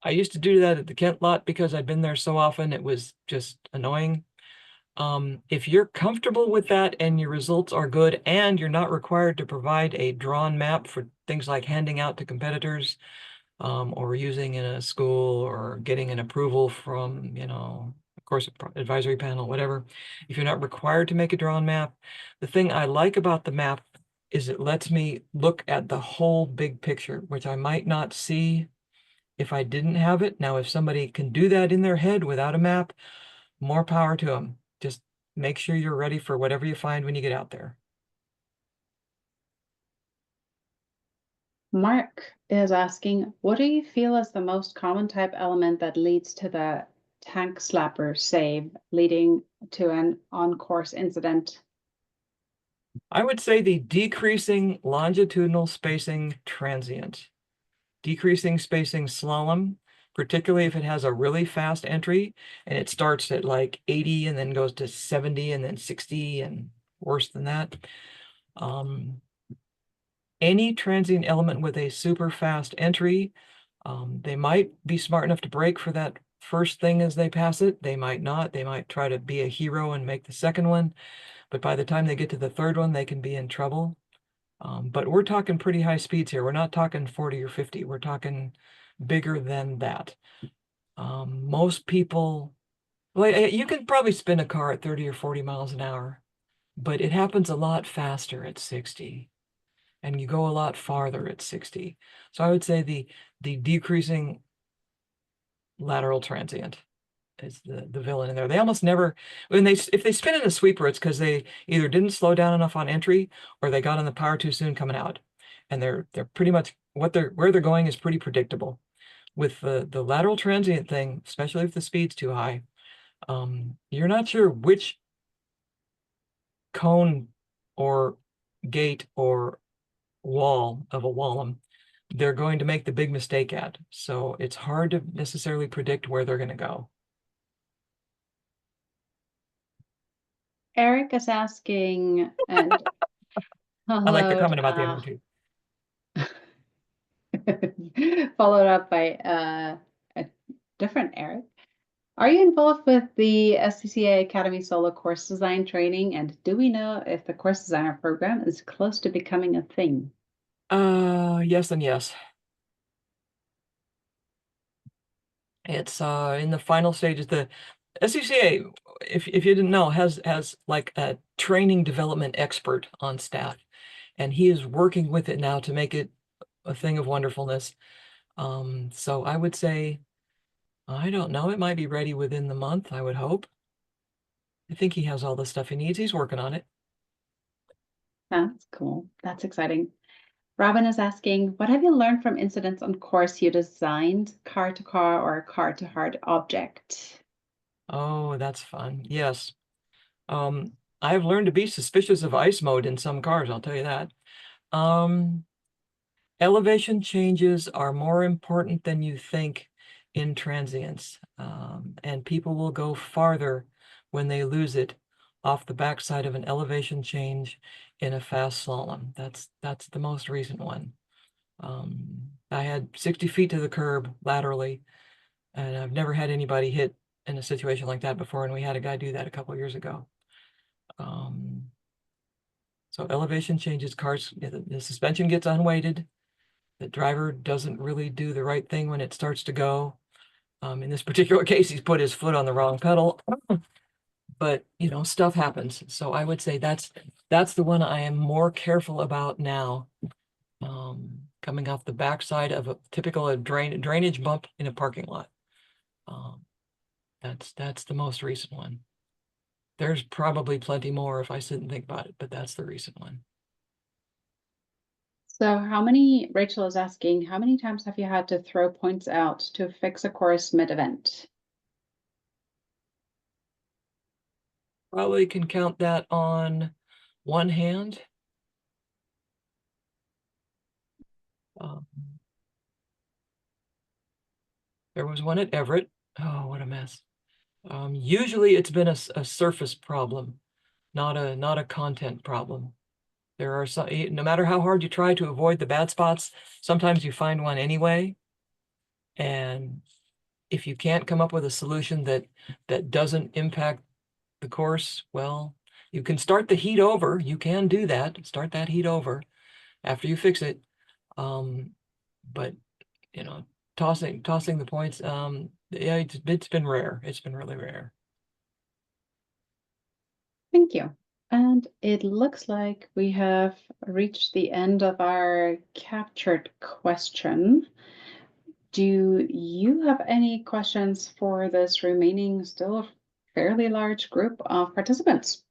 Speaker 2: I used to do that at the Kent lot because I'd been there so often, it was just annoying. If you're comfortable with that and your results are good and you're not required to provide a drawn map for things like handing out to competitors, or using in a school or getting an approval from, of course, advisory panel, whatever. If you're not required to make a drawn map, the thing I like about the map is it lets me look at the whole big picture, which I might not see if I didn't have it. Now, if somebody can do that in their head without a map, more power to them. Just make sure you're ready for whatever you find when you get out there.
Speaker 3: Mark is asking, what do you feel is the most common type element that leads to the tank slapper save, leading to an on-course incident?
Speaker 2: I would say the decreasing longitudinal spacing transient. Decreasing spacing slalom, particularly if it has a really fast entry and it starts at like 80 and then goes to 70 and then 60 and worse than that. Any transient element with a super fast entry, they might be smart enough to brake for that first thing as they pass it. They might not. They might try to be a hero and make the second one. But by the time they get to the third one, they can be in trouble. But we're talking pretty high speeds here. We're not talking 40 or 50. We're talking bigger than that. Most people, like, you can probably spin a car at 30 or 40 miles an hour, but it happens a lot faster at 60. And you go a lot farther at 60. So I would say the decreasing lateral transient is the villain in there. They almost never, if they spin in a sweeper, it's because they either didn't slow down enough on entry or they got on the power too soon coming out. And they're pretty much where they're going is pretty predictable. With the lateral transient thing, especially if the speed's too high, you're not sure which cone or gate or wall of a wallum they're going to make the big mistake at. So it's hard to necessarily predict where they're going to go.
Speaker 3: Eric is asking, and
Speaker 2: I like the
Speaker 3: followed,
Speaker 2: comment about the other two.
Speaker 3: followed up by a different Eric. Are you involved with the SCCA Academy Solo Course Design training? And do we know if the course designer program is close to becoming a thing?
Speaker 2: Yes and yes. It's in the final stages. The SCCA, if you didn't know, has like a training development expert on staff, and he is working with it now to make it a thing of wonderfulness. So I would say, I don't know, it might be ready within the month, I would hope. I think he has all the stuff he needs. He's working on it.
Speaker 3: That's cool. That's exciting. Robin is asking, what have you learned from incidents on course you designed, car to car or car to hard object?
Speaker 2: Oh, that's fun. Yes. I've learned to be suspicious of ice mode in some cars, I'll tell you that. Elevation changes are more important than you think in transients, and people will go farther when they lose it off the backside of an elevation change in a fast slalom. That's the most recent one. I had 60 feet to the curb laterally, and I've never had anybody hit in a situation like that before, and we had a guy do that a couple years ago. So elevation changes, cars, the suspension gets unweighted. The driver doesn't really do the right thing when it starts to go. In this particular case, he's put his foot on the wrong pedal, but you know, stuff happens. So I would say that's the one I am more careful about now. Coming off the backside of a typical drainage bump in a parking lot. That's the most recent one. There's probably plenty more if I sit and think about it, but that's the recent one.
Speaker 3: So Rachel is asking, how many times have you had to throw points out to fix a course mid-event?
Speaker 2: Probably can count that on one hand. There was one at Everett. Oh, what a mess. Usually it's been a surface problem, not a content problem. There are some, no matter how hard you try to avoid the bad spots, sometimes you find one anyway. And if you can't come up with a solution that doesn't impact the course, well, you can start the heat over. You can do that. Start that heat over after you fix it. But you know, tossing the points, yeah, it's been rare. It's been really rare.
Speaker 3: Thank you. And it looks like we have reached the end of our captured question. Do you have any questions for this remaining still fairly large group of participants?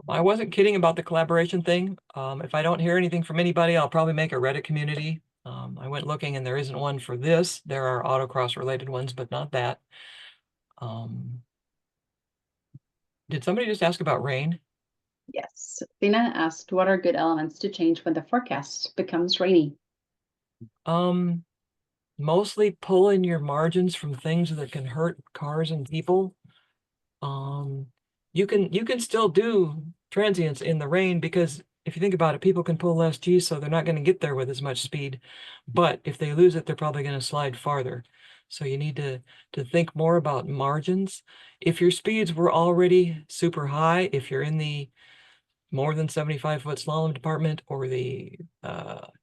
Speaker 2: I wasn't kidding about the collaboration thing. If I don't hear anything from anybody, I'll probably make a Reddit community. I went looking and there isn't one for this. There are autocross related ones, but not that. Did somebody just ask about rain?
Speaker 3: Yes. Salina asked, what are good elements to change when the forecast becomes rainy?
Speaker 2: Mostly pulling your margins from things that can hurt cars and people. You can still do transients in the rain, because if you think about it, people can pull less G, so they're not going to get there with as much speed. But if they lose it, they're probably going to slide farther. So you need to think more about margins. If your speeds were already super high, if you're in the more than 75-foot slalom department or the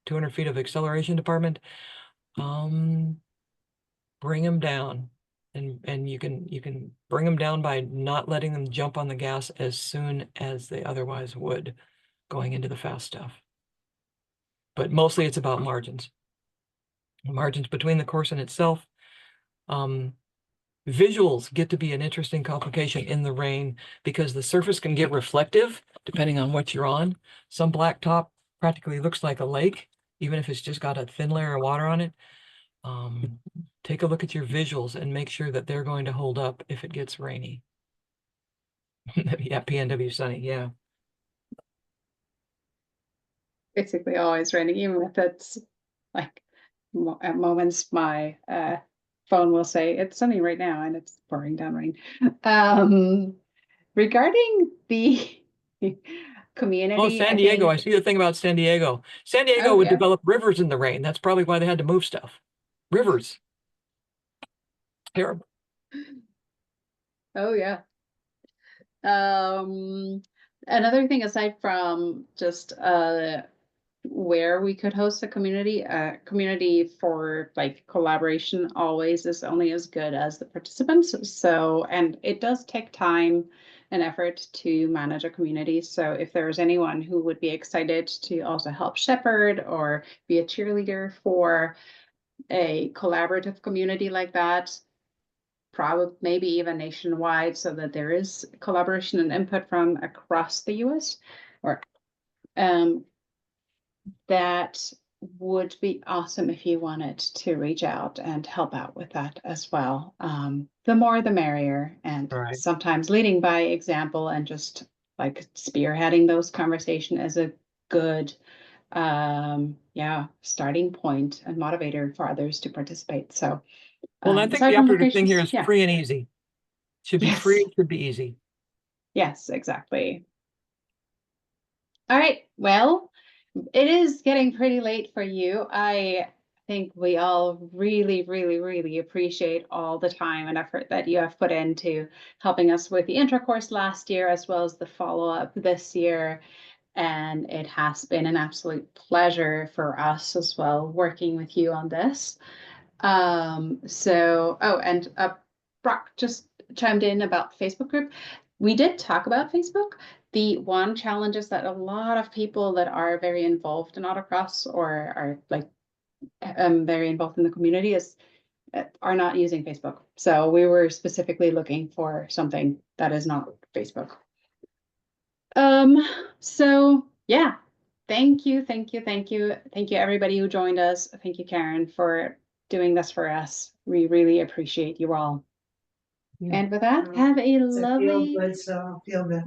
Speaker 2: 200 feet of acceleration department, bring them down. And you can bring them down by not letting them jump on the gas as soon as they otherwise would going into the fast stuff. But mostly it's about margins. Margins between the course and itself. Visuals get to be an interesting complication in the rain, because the surface can get reflective depending on what you're on. Some blacktop practically looks like a lake, even if it's just got a thin layer of water on it. Take a look at your visuals and make sure that they're going to hold up if it gets rainy. Yeah, PNW sunny, yeah.
Speaker 3: Basically always raining, even if it's like at moments my phone will say it's sunny right now and it's pouring down rain. Regarding the community,
Speaker 2: Oh, San Diego, I see the thing about San Diego. San Diego would develop rivers in the rain. That's probably why they had to move stuff. Rivers. Terrible.
Speaker 3: Oh yeah. Another thing aside from just where we could host a community for like collaboration always is only as good as the participants. So, and it does take time and effort to manage a community. So if there's anyone who would be excited to also help shepherd or be a cheerleader for a collaborative community like that, probably maybe even nationwide, so that there is collaboration and input from across the US, or that would be awesome if you wanted to reach out and help out with that as well. The more the merrier, and sometimes leading by example and just like spearheading those conversations is a good starting point and motivator for others to participate. So
Speaker 2: well, I think the operative thing here is free and easy. Should be free, it should be easy.
Speaker 3: Yes, exactly. All right, well, it is getting pretty late for you. I think we all really, really, really appreciate all the time and effort that you have put into helping us with the intro course last year, as well as the follow-up this year. And it has been an absolute pleasure for us as well working with you on this. Brock just chimed in about Facebook group. We did talk about Facebook. The one challenge is that a lot of people that are very involved in autocross or are like very involved in the community are not using Facebook. So we were specifically looking for something that is not Facebook. So yeah, thank you everybody who joined us. Thank you, Karen, for doing this for us. We really appreciate you all. And with that, have a lovely.
Speaker 4: Feel good.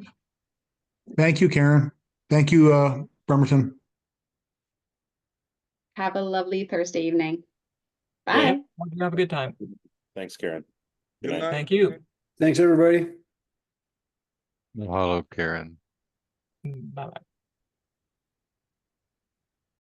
Speaker 4: Thank you, Karen. Thank you, Bremerton.
Speaker 3: Have a lovely Thursday evening. Bye.
Speaker 2: Yeah, have a good time.
Speaker 5: Thanks, Karen.
Speaker 6: Good night.
Speaker 2: Thank you.
Speaker 6: Thanks, everybody.
Speaker 7: Mahalo, Karen.
Speaker 2: Bye-bye.